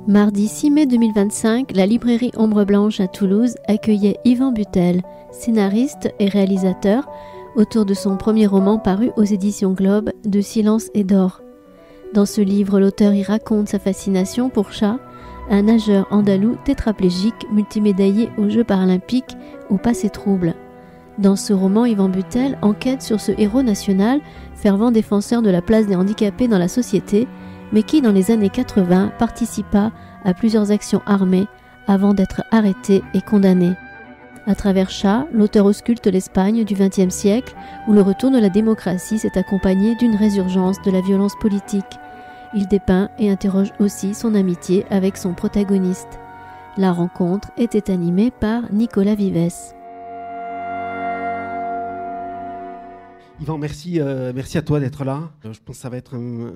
Mardi 6 mai 2025, la librairie Ombre Blanche à Toulouse accueillait Yvan Butel, scénariste et réalisateur, autour de son premier roman paru aux éditions Globe, De silence et d'or. Dans ce livre, l'auteur y raconte sa fascination pour Cha, un nageur andalou tétraplégique multimédaillé aux Jeux paralympiques au passé trouble. Dans ce roman, Yvan Butel enquête sur ce héros national, fervent défenseur de la place des handicapés dans la société, mais qui, dans les années 80, participa à plusieurs actions armées avant d'être arrêté et condamné. À travers Cha, l'auteur ausculte l'Espagne du XXe siècle, où le retour de la démocratie s'est accompagné d'une résurgence de la violence politique. Il dépeint et interroge aussi son amitié avec son protagoniste. La rencontre était animée par Nicolas Vives. Yvan, merci à toi d'être là. Je pense que ça va être un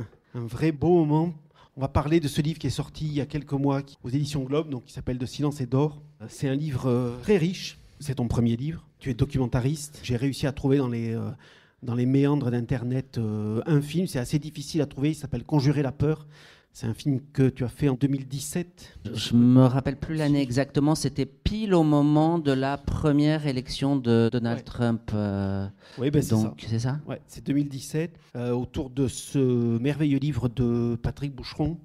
vrai beau moment. On va parler de ce livre qui est sorti il y a quelques mois aux éditions Globe, donc qui s'appelle De silence et d'or. C'est un livre très riche. C'est ton premier livre. Tu es documentariste. J'ai réussi à trouver dans les méandres d'Internet un film. C'est assez difficile à trouver. Il s'appelle Conjurer la peur. C'est un film que tu as fait en 2017. Je me rappelle plus l'année exactement. C'était pile au moment de la première élection de Donald Trump. Oui, ben c'est donc, ça. C'est ça. Ouais, c'est 2017, autour de ce merveilleux livre de Patrick Boucheron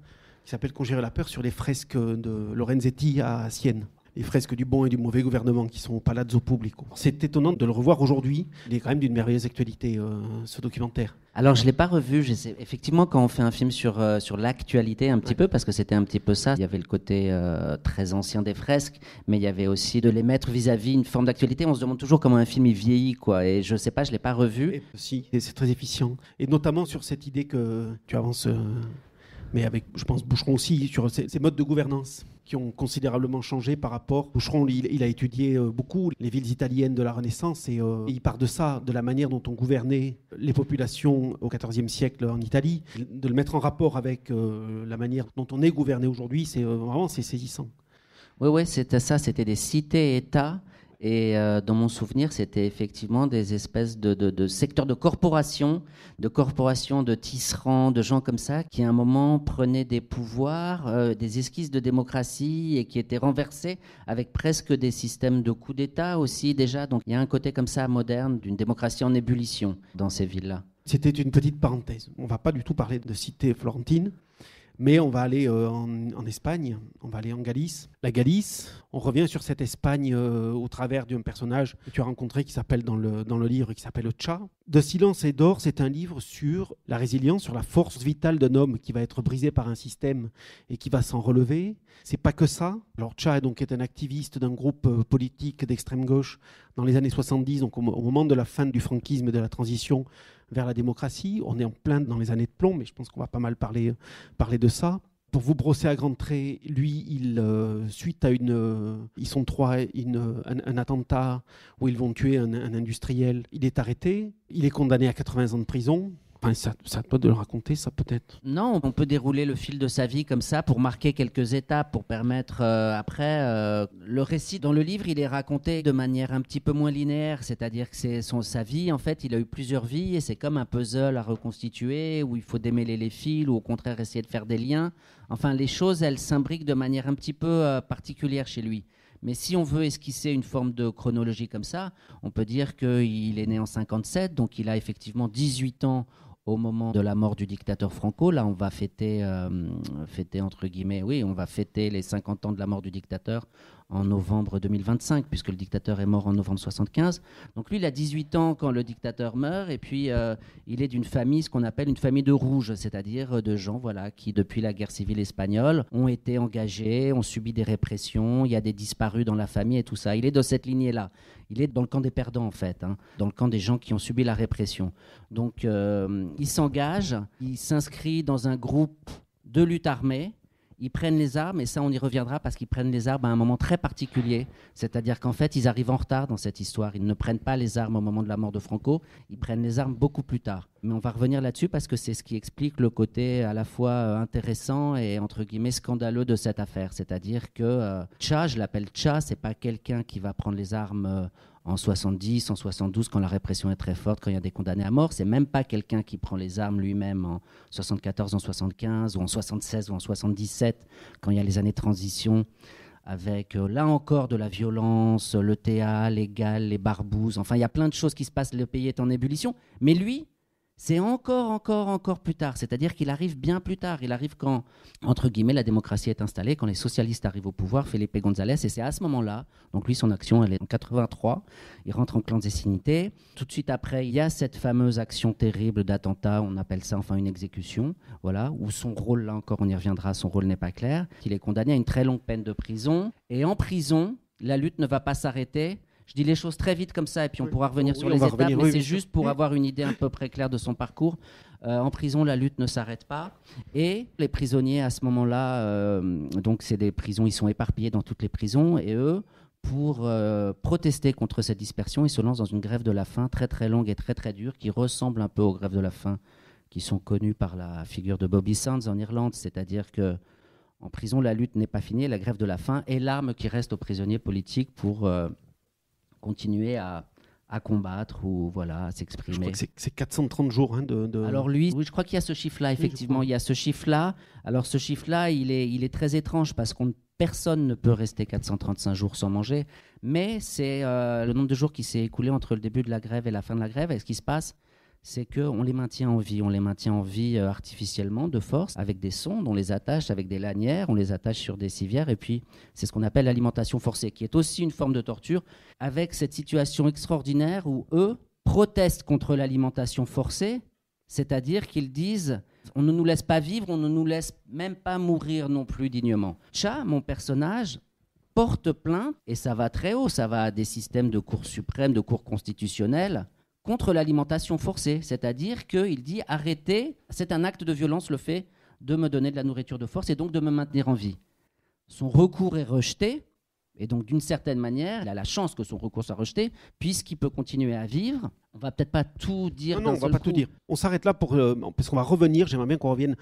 qui s'appelle Conjurer la peur sur les fresques de Lorenzetti à Sienne. Les fresques du bon et du mauvais gouvernement qui sont au Palazzo Pubblico. C'est étonnant de le revoir aujourd'hui. Il est quand même d'une merveilleuse actualité, ce documentaire. Alors, je ne l'ai pas revu. Effectivement, quand on fait un film sur l'actualité un petit peu, parce que c'était un petit peu ça, il y avait le côté très ancien des fresques, mais il y avait aussi de les mettre vis-à-vis une forme d'actualité. On se demande toujours comment un film il vieillit, quoi. Et je ne sais pas, je ne l'ai pas revu. Et, si, et c'est très efficient. Et notamment sur cette idée que tu avances, mais avec, je pense, Boucheron aussi, sur ces modes de gouvernance qui ont considérablement changé par rapport. Boucheron, il a étudié beaucoup les villes italiennes de la Renaissance et il part de ça, de la manière dont on gouvernait les populations au XIVe siècle en Italie, de le mettre en rapport avec la manière dont on est gouverné aujourd'hui, c'est saisissant. Oui, c'était ça, c'était des cités-États. Et dans mon souvenir, c'était effectivement des espèces de secteurs de corporations de tisserands, de gens comme ça, qui à un moment prenaient des pouvoirs, des esquisses de démocratie et qui étaient renversés avec presque des systèmes de coup d'État aussi déjà. Donc il y a un côté comme ça moderne d'une démocratie en ébullition dans ces villes-là. C'était une petite parenthèse. On ne va pas du tout parler de cité florentine. Mais on va aller en Espagne, on va aller en Galice. La Galice, on revient sur cette Espagne au travers d'un personnage que tu as rencontré qui s'appelle dans le livre, qui s'appelle Cha. De silence et d'or, c'est un livre sur la résilience, sur la force vitale d'un homme qui va être brisé par un système et qui va s'en relever. C'est pas que ça. Alors Cha est un activiste d'un groupe politique d'extrême gauche dans les années 70, donc au moment de la fin du franquisme et de la transition vers la démocratie. On est en plein dans les années de plomb, mais je pense qu'on va pas mal parler de ça. Pour vous brosser à grands traits, lui, suite à ils sont trois, un attentat où ils vont tuer un industriel, il est arrêté, il est condamné à 80 ans de prison. Enfin, ça doit de le raconter, ça peut-être. Non, on peut dérouler le fil de sa vie comme ça pour marquer quelques étapes, pour permettre après... le récit dans le livre, il est raconté de manière un petit peu moins linéaire, c'est-à-dire que c'est sa vie, en fait, il a eu plusieurs vies et c'est comme un puzzle à reconstituer où il faut démêler les fils ou au contraire essayer de faire des liens. Enfin, les choses, elles s'imbriquent de manière un petit peu particulière chez lui. Mais si on veut esquisser une forme de chronologie comme ça, on peut dire qu'il est né en 57, donc il a effectivement 18 ans au moment de la mort du dictateur Franco. Là, on va fêter entre guillemets, oui, on va fêter les 50 ans de la mort du dictateur en novembre 2025, puisque le dictateur est mort en novembre 75. Donc lui, il a 18 ans quand le dictateur meurt, et puis il est d'une famille, ce qu'on appelle une famille de rouges, c'est-à-dire de gens qui, depuis la guerre civile espagnole, ont été engagés, ont subi des répressions, il y a des disparus dans la famille et tout ça. Il est de cette lignée-là. Il est dans le camp des perdants, en fait, dans le camp des gens qui ont subi la répression. Donc il s'engage, il s'inscrit dans un groupe de lutte armée. Ils prennent les armes, et ça on y reviendra parce qu'ils prennent les armes à un moment très particulier, c'est-à-dire qu'en fait ils arrivent en retard dans cette histoire, ils ne prennent pas les armes au moment de la mort de Franco, ils prennent les armes beaucoup plus tard. Mais on va revenir là-dessus parce que c'est ce qui explique le côté à la fois intéressant et entre guillemets scandaleux de cette affaire, c'est-à-dire que Cha, je l'appelle Cha, c'est pas quelqu'un qui va prendre les armes en 70, en 72, quand la répression est très forte, quand il y a des condamnés à mort. C'est même pas quelqu'un qui prend les armes lui-même en 74, en 75, ou en 76, ou en 77, quand il y a les années de transition, avec là encore de la violence, le théâtre, les galles, les barbouzes. Enfin, il y a plein de choses qui se passent, le pays est en ébullition. Mais lui, c'est encore plus tard. C'est-à-dire qu'il arrive bien plus tard. Il arrive quand, entre guillemets, la démocratie est installée, quand les socialistes arrivent au pouvoir, Felipe González, et c'est à ce moment-là, donc lui, son action, elle est en 83, il rentre en clandestinité. Tout de suite après, il y a cette fameuse action terrible d'attentat, on appelle ça enfin une exécution, voilà, où son rôle, là encore, on y reviendra, son rôle n'est pas clair. Il est condamné à une très longue peine de prison, et en prison, la lutte ne va pas s'arrêter. Je dis les choses très vite comme ça et puis on pourra revenir sur les étapes, mais c'est juste pour avoir une idée un peu très claire de son parcours. En prison, la lutte ne s'arrête pas et les prisonniers à ce moment-là, donc c'est des prisons, ils sont éparpillés dans toutes les prisons et eux, pour protester contre cette dispersion, ils se lancent dans une grève de la faim très très longue et très très dure qui ressemble un peu aux grèves de la faim qui sont connues par la figure de Bobby Sands en Irlande, c'est-à-dire que en prison, la lutte n'est pas finie, la grève de la faim est l'arme qui reste aux prisonniers politiques pour continuer à combattre ou voilà, à s'exprimer. Je crois que c'est 430 jours. Alors lui, oui, je crois qu'il y a ce chiffre-là, effectivement. Il y a ce chiffre-là. Alors ce chiffre-là, il est très étrange parce que personne ne peut rester 435 jours sans manger. Mais c'est le nombre de jours qui s'est écoulé entre le début de la grève et la fin de la grève. Et ce qui se passe, c'est qu'on les maintient en vie. On les maintient en vie artificiellement, de force, avec des sondes, on les attache avec des lanières, on les attache sur des civières, et puis c'est ce qu'on appelle l'alimentation forcée, qui est aussi une forme de torture, avec cette situation extraordinaire où eux protestent contre l'alimentation forcée, c'est-à-dire qu'ils disent « on ne nous laisse pas vivre, on ne nous laisse même pas mourir non plus dignement ». Cha, mon personnage, porte plainte, et ça va très haut, ça va à des systèmes de cour suprême, de cour constitutionnelle, contre l'alimentation forcée, c'est-à-dire qu'il dit arrêtez, c'est un acte de violence le fait de me donner de la nourriture de force et donc de me maintenir en vie. Son recours est rejeté et donc d'une certaine manière, il a la chance que son recours soit rejeté puisqu'il peut continuer à vivre. On va peut-être pas tout dire. Non, on va pas tout dire. On s'arrête là parce qu'on va revenir. J'aimerais bien qu'on revienne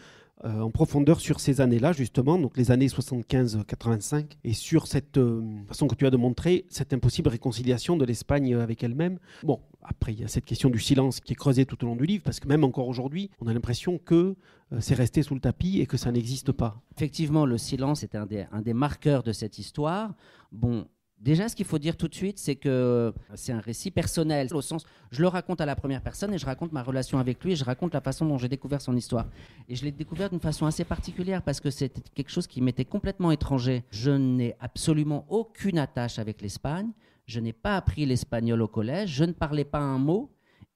en profondeur sur ces années-là justement, donc les années 75-85 et sur cette façon que tu as de montrer cette impossible réconciliation de l'Espagne avec elle-même. Bon, après il y a cette question du silence qui est creusée tout au long du livre parce que même encore aujourd'hui, on a l'impression que c'est resté sous le tapis et que ça n'existe pas. Effectivement, le silence est un des marqueurs de cette histoire. Bon. Déjà, ce qu'il faut dire tout de suite, c'est que c'est un récit personnel, au sens, je le raconte à la première personne et je raconte ma relation avec lui et je raconte la façon dont j'ai découvert son histoire. Et je l'ai découvert d'une façon assez particulière parce que c'était quelque chose qui m'était complètement étranger. Je n'ai absolument aucune attache avec l'Espagne, je n'ai pas appris l'espagnol au collège, je ne parlais pas un mot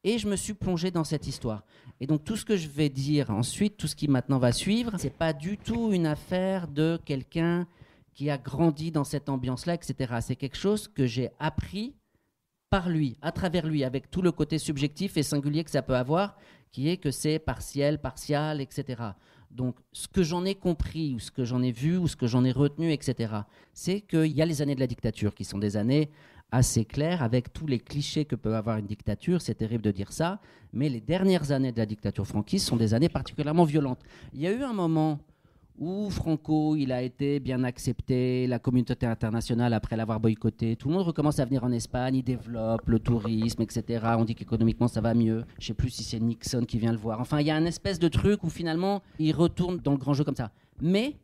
et je me suis plongé dans cette histoire. Et donc tout ce que je vais dire ensuite, tout ce qui maintenant va suivre, c'est pas du tout une affaire de quelqu'un qui a grandi dans cette ambiance-là, etc. C'est quelque chose que j'ai appris par lui, à travers lui, avec tout le côté subjectif et singulier que ça peut avoir, qui est que c'est partiel, partial, etc. Donc, ce que j'en ai compris, ou ce que j'en ai vu, ou ce que j'en ai retenu, etc., c'est qu'il y a les années de la dictature, qui sont des années assez claires, avec tous les clichés que peut avoir une dictature. C'est terrible de dire ça, mais les dernières années de la dictature franquiste sont des années particulièrement violentes. Il y a eu un moment où Franco, il a été bien accepté, la communauté internationale, après l'avoir boycotté, tout le monde recommence à venir en Espagne, il développe le tourisme, etc. On dit qu'économiquement, ça va mieux. Je ne sais plus si c'est Nixon qui vient le voir. Enfin, il y a un espèce de truc où finalement, il retourne dans le grand jeu comme ça. Mais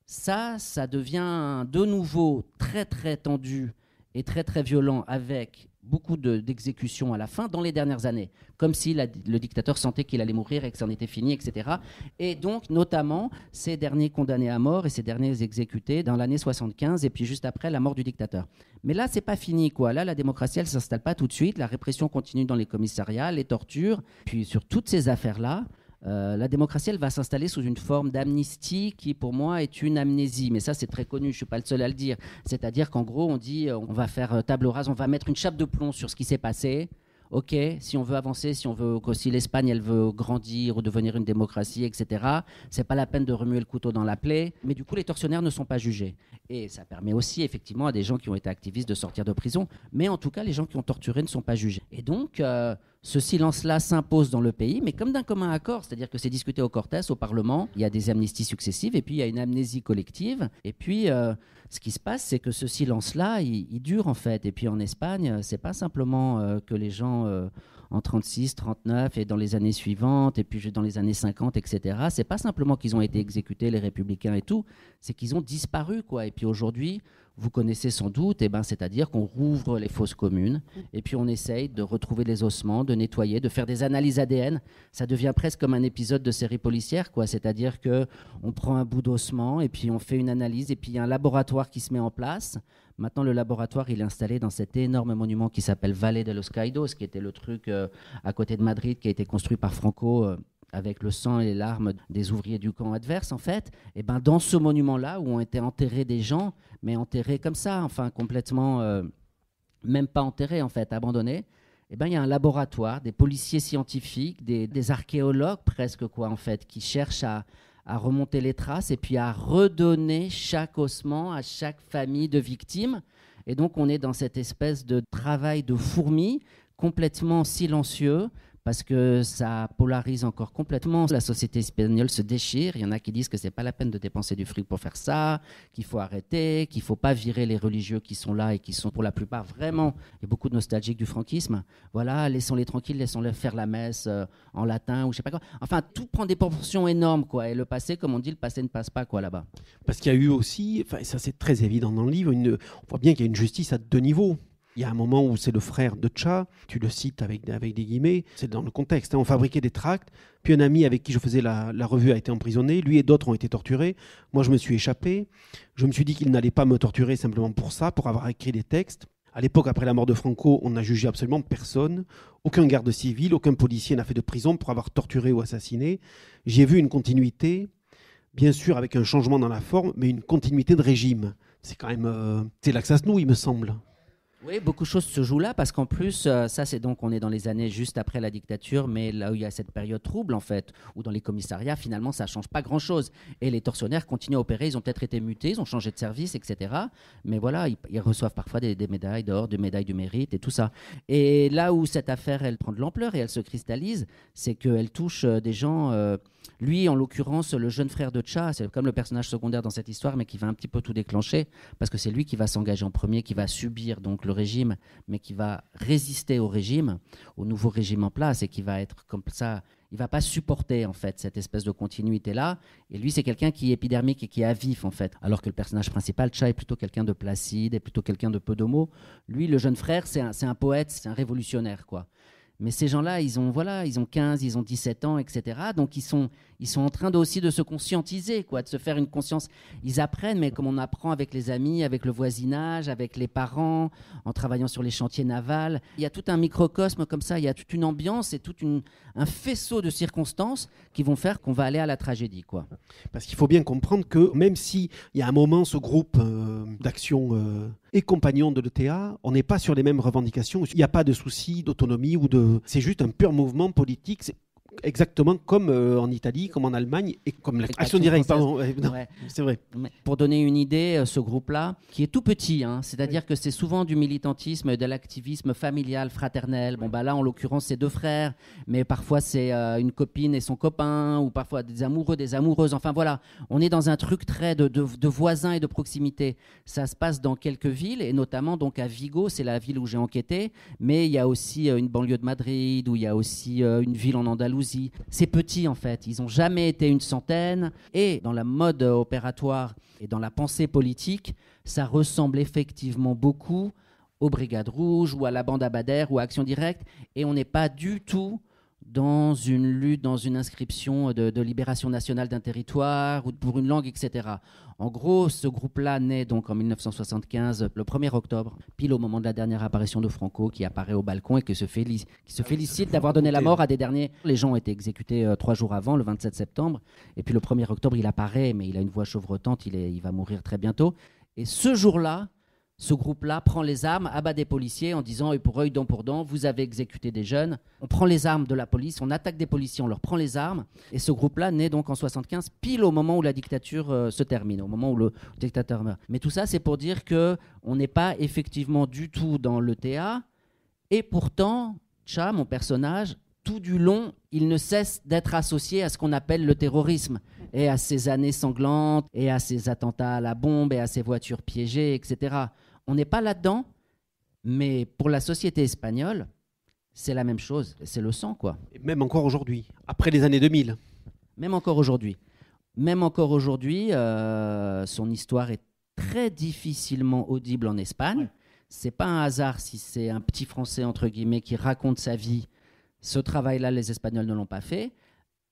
ça devient de nouveau très, très tendu et très, très violent avec beaucoup d'exécutions à la fin dans les dernières années, comme si le dictateur sentait qu'il allait mourir et que c'en était fini, etc. Et donc, notamment, ces derniers condamnés à mort et ces derniers exécutés dans l'année 75 et puis juste après la mort du dictateur. Mais là, c'est pas fini, quoi. Là, la démocratie, elle s'installe pas tout de suite. La répression continue dans les commissariats, les tortures. Puis sur toutes ces affaires-là, la démocratie, elle va s'installer sous une forme d'amnistie qui, pour moi, est une amnésie. Mais ça, c'est très connu, je ne suis pas le seul à le dire. C'est-à-dire qu'en gros, on dit, on va faire table rase, on va mettre une chape de plomb sur ce qui s'est passé. OK, si on veut avancer, si l'Espagne, elle veut grandir ou devenir une démocratie, etc., c'est pas la peine de remuer le couteau dans la plaie. Mais du coup, les tortionnaires ne sont pas jugés. Et ça permet aussi, effectivement, à des gens qui ont été activistes de sortir de prison. Mais en tout cas, les gens qui ont torturé ne sont pas jugés. Et donc, Ce silence-là s'impose dans le pays, mais comme d'un commun accord, c'est-à-dire que c'est discuté au Cortes, au Parlement, il y a des amnisties successives, et puis il y a une amnésie collective, et puis ce qui se passe, c'est que ce silence-là, il dure en fait, et puis en Espagne, c'est pas simplement que les gens en 36, 39 et dans les années suivantes, et puis dans les années 50, etc., c'est pas simplement qu'ils ont été exécutés, les républicains et tout, c'est qu'ils ont disparu, quoi, et puis aujourd'hui, vous connaissez sans doute, c'est-à-dire qu'on rouvre les fosses communes et puis on essaye de retrouver les ossements, de nettoyer, de faire des analyses ADN. Ça devient presque comme un épisode de série policière, quoi. C'est-à-dire qu'on prend un bout d'ossement et puis on fait une analyse et puis il y a un laboratoire qui se met en place. Maintenant, le laboratoire, il est installé dans cet énorme monument qui s'appelle Valle de los Caídos, qui était le truc à côté de Madrid, qui a été construit par Franco avec le sang et les larmes des ouvriers du camp adverse, en fait, et ben dans ce monument-là, où ont été enterrés des gens, mais enterrés comme ça, enfin complètement, même pas enterrés, en fait, abandonnés, et ben il y a un laboratoire, des policiers scientifiques, des archéologues presque, quoi, en fait, qui cherchent à remonter les traces et puis à redonner chaque ossement à chaque famille de victimes. Et donc, on est dans cette espèce de travail de fourmi complètement silencieux, parce que ça polarise encore complètement. La société espagnole se déchire. Il y en a qui disent que ce n'est pas la peine de dépenser du fric pour faire ça, qu'il faut arrêter, qu'il ne faut pas virer les religieux qui sont là et qui sont pour la plupart vraiment, il y a beaucoup de nostalgiques du franquisme. Voilà, laissons-les tranquilles, laissons-les faire la messe en latin ou je ne sais pas quoi. Enfin, tout prend des proportions énormes, quoi. Et le passé, comme on dit, le passé ne passe pas, quoi, là-bas. Parce qu'il y a eu aussi, enfin, et ça c'est très évident dans le livre, on voit bien qu'il y a une justice à deux niveaux. Il y a un moment où c'est le frère de Cha, tu le cites avec des guillemets, c'est dans le contexte. On fabriquait des tracts, puis un ami avec qui je faisais la revue a été emprisonné, lui et d'autres ont été torturés. Moi, je me suis échappé. Je me suis dit qu'il n'allait pas me torturer simplement pour ça, pour avoir écrit des textes. À l'époque, après la mort de Franco, on n'a jugé absolument personne. Aucun garde civil, aucun policier n'a fait de prison pour avoir torturé ou assassiné. J'ai vu une continuité, bien sûr avec un changement dans la forme, mais une continuité de régime. C'est quand même... c'est là que ça se noue, il me semble. Oui, beaucoup de choses se jouent là, parce qu'en plus, ça c'est donc, on est dans les années juste après la dictature, mais là où il y a cette période trouble en fait, où dans les commissariats, finalement, ça ne change pas grand-chose. Et les tortionnaires continuent à opérer, ils ont peut-être été mutés, ils ont changé de service, etc. Mais voilà, ils reçoivent parfois des médailles d'or, des médailles du mérite et tout ça. Et là où cette affaire, elle prend de l'ampleur et elle se cristallise, c'est qu'elle touche des gens... lui, en l'occurrence, le jeune frère de Cha, c'est comme le personnage secondaire dans cette histoire, mais qui va un petit peu tout déclencher, parce que c'est lui qui va s'engager en premier, qui va subir donc le régime, mais qui va résister au régime, au nouveau régime en place, et qui va être comme ça. Il ne va pas supporter en fait cette espèce de continuité-là. Et lui, c'est quelqu'un qui est épidermique et qui est à vif en fait. Alors que le personnage principal, Cha, est plutôt quelqu'un de placide, est plutôt quelqu'un de peu de mots. Lui, le jeune frère, c'est un poète, c'est un révolutionnaire, quoi. Mais ces gens-là, ils ont 15, ils ont 17 ans, etc. Donc, ils sont en train aussi de se conscientiser, quoi, de se faire une conscience. Ils apprennent, mais comme on apprend avec les amis, avec le voisinage, avec les parents, en travaillant sur les chantiers navals. Il y a tout un microcosme comme ça, il y a toute une ambiance et un faisceau de circonstances qui vont faire qu'on va aller à la tragédie, quoi. Parce qu'il faut bien comprendre que même s'il y a un moment, ce groupe d'action est compagnon de l'ETA, on n'est pas sur les mêmes revendications. Il n'y a pas de souci d'autonomie c'est juste un pur mouvement politique. C'est exactement comme en Italie, comme en Allemagne et comme l'action directe. Pardon. Non, ouais. C'est vrai. Pour donner une idée, ce groupe-là, qui est tout petit, hein, c'est-à-dire que c'est souvent du militantisme, de l'activisme familial, fraternel. Bon, bah là, en l'occurrence, c'est deux frères, mais parfois c'est une copine et son copain, ou parfois des amoureux, des amoureuses. Enfin voilà, on est dans un truc très de voisins et de proximité. Ça se passe dans quelques villes, et notamment donc à Vigo, c'est la ville où j'ai enquêté, mais il y a aussi une banlieue de Madrid, où il y a aussi une ville en Andalousie. C'est petit en fait, ils n'ont jamais été une centaine, et dans la mode opératoire et dans la pensée politique, ça ressemble effectivement beaucoup aux Brigades Rouges ou à la bande Abadère ou à Action Directe, et on n'est pas du tout dans une lutte, dans une inscription de libération nationale d'un territoire ou pour une langue, etc. En gros, ce groupe-là naît donc en 1975, le 1er octobre, pile au moment de la dernière apparition de Franco, qui apparaît au balcon et qui se félicite d'avoir donné la mort à des derniers. Les gens ont été exécutés 3 jours avant, le 27 septembre. Et puis le 1er octobre, il apparaît, mais il a une voix chevrotante, il va mourir très bientôt. Et ce jour-là, ce groupe-là prend les armes, abat des policiers en disant œil pour œil, dent pour dent, vous avez exécuté des jeunes. On prend les armes de la police, on attaque des policiers, on leur prend les armes. Et ce groupe-là naît donc en 75, pile au moment où la dictature se termine, au moment où le dictateur meurt. Mais tout ça, c'est pour dire qu'on n'est pas effectivement du tout dans l'ETA. Et pourtant, Cha, mon personnage, tout du long, il ne cesse d'être associé à ce qu'on appelle le terrorisme, et à ces années sanglantes, et à ces attentats à la bombe, et à ces voitures piégées, etc. On n'est pas là-dedans, mais pour la société espagnole, c'est la même chose, c'est le sang, quoi. Et même encore aujourd'hui, après les années 2000. Même encore aujourd'hui. Son histoire est très difficilement audible en Espagne. Ouais. C'est pas un hasard si c'est un petit Français, entre guillemets, qui raconte sa vie. Ce travail-là, les Espagnols ne l'ont pas fait.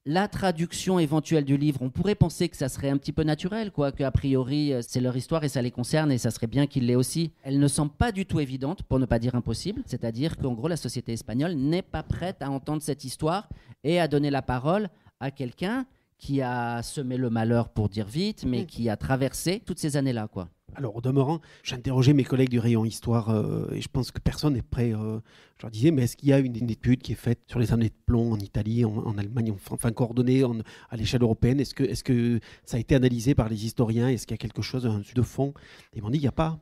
La traduction éventuelle du livre, on pourrait penser que ça serait un petit peu naturel, quoi, qu'a priori, c'est leur histoire et ça les concerne, et ça serait bien qu'il l'ait aussi. Elle ne semble pas du tout évidente, pour ne pas dire impossible. C'est-à-dire qu'en gros, la société espagnole n'est pas prête à entendre cette histoire et à donner la parole à quelqu'un qui a semé le malheur, pour dire vite, mais qui a traversé toutes ces années-là, quoi. Alors, au demeurant, j'ai interrogé mes collègues du rayon Histoire et je pense que personne n'est prêt. Je leur disais, mais est-ce qu'il y a une étude qui est faite sur les années de plomb en Italie, en Allemagne, enfin coordonnée à l'échelle européenne? Est-ce que ça a été analysé par les historiens? Est-ce qu'il y a quelque chose de fond? Et ils m'ont dit, il n'y a pas.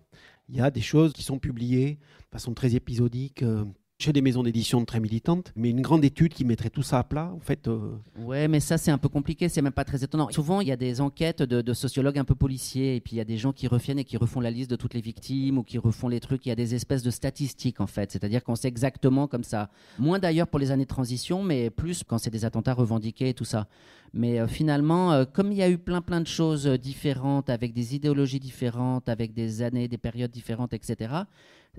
Il y a des choses qui sont publiées de façon très épisodique, chez des maisons d'édition très militantes, mais une grande étude qui mettrait tout ça à plat, en fait. Ouais, mais ça, c'est un peu compliqué, c'est même pas très étonnant. Souvent, il y a des enquêtes de sociologues un peu policiers, et puis il y a des gens qui reviennent et qui refont la liste de toutes les victimes, ou qui refont les trucs. Il y a des espèces de statistiques, en fait, c'est-à-dire qu'on sait exactement comme ça. Moins d'ailleurs pour les années de transition, mais plus quand c'est des attentats revendiqués et tout ça. Mais finalement, comme il y a eu plein de choses différentes, avec des idéologies différentes, avec des années, des périodes différentes, etc.,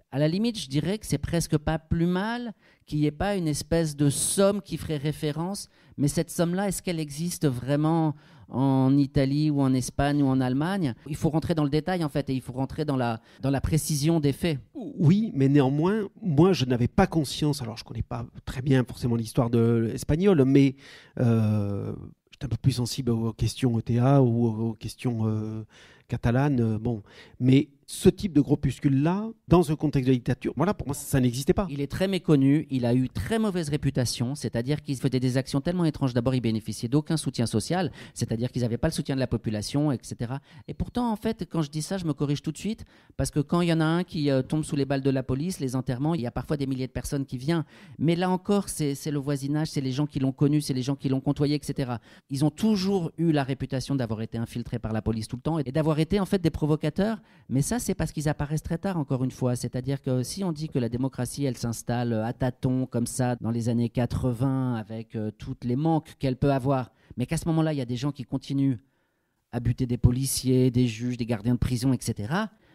à la limite, je dirais que c'est presque pas plus mal qu'il n'y ait pas une espèce de somme qui ferait référence. Mais cette somme-là, est-ce qu'elle existe vraiment en Italie ou en Espagne ou en Allemagne? Il faut rentrer dans le détail, en fait, et il faut rentrer dans la précision des faits. Oui, mais néanmoins, moi, je n'avais pas conscience. Alors, je ne connais pas très bien forcément l'histoire espagnole, mais j'étais un peu plus sensible aux questions ETA ou aux questions catalanes. Bon, mais ce type de groupuscule-là, dans ce contexte de dictature, voilà, pour moi, ça n'existait pas. Il est très méconnu, il a eu très mauvaise réputation, c'est-à-dire qu'il faisait des actions tellement étranges. D'abord, il bénéficiait d'aucun soutien social, c'est-à-dire qu'ils n'avaient pas le soutien de la population, etc. Et pourtant, en fait, quand je dis ça, je me corrige tout de suite, parce que quand il y en a un qui tombe sous les balles de la police, les enterrements, il y a parfois des milliers de personnes qui viennent. Mais là encore, c'est le voisinage, c'est les gens qui l'ont connu, c'est les gens qui l'ont côtoyé, etc. Ils ont toujours eu la réputation d'avoir été infiltrés par la police tout le temps et d'avoir été en fait des provocateurs. Mais ça, c'est parce qu'ils apparaissent très tard, encore une fois. C'est-à-dire que si on dit que la démocratie, elle s'installe à tâtons, comme ça, dans les années 80, avec tous les manques qu'elle peut avoir, mais qu'à ce moment-là, il y a des gens qui continuent à buter des policiers, des juges, des gardiens de prison, etc.,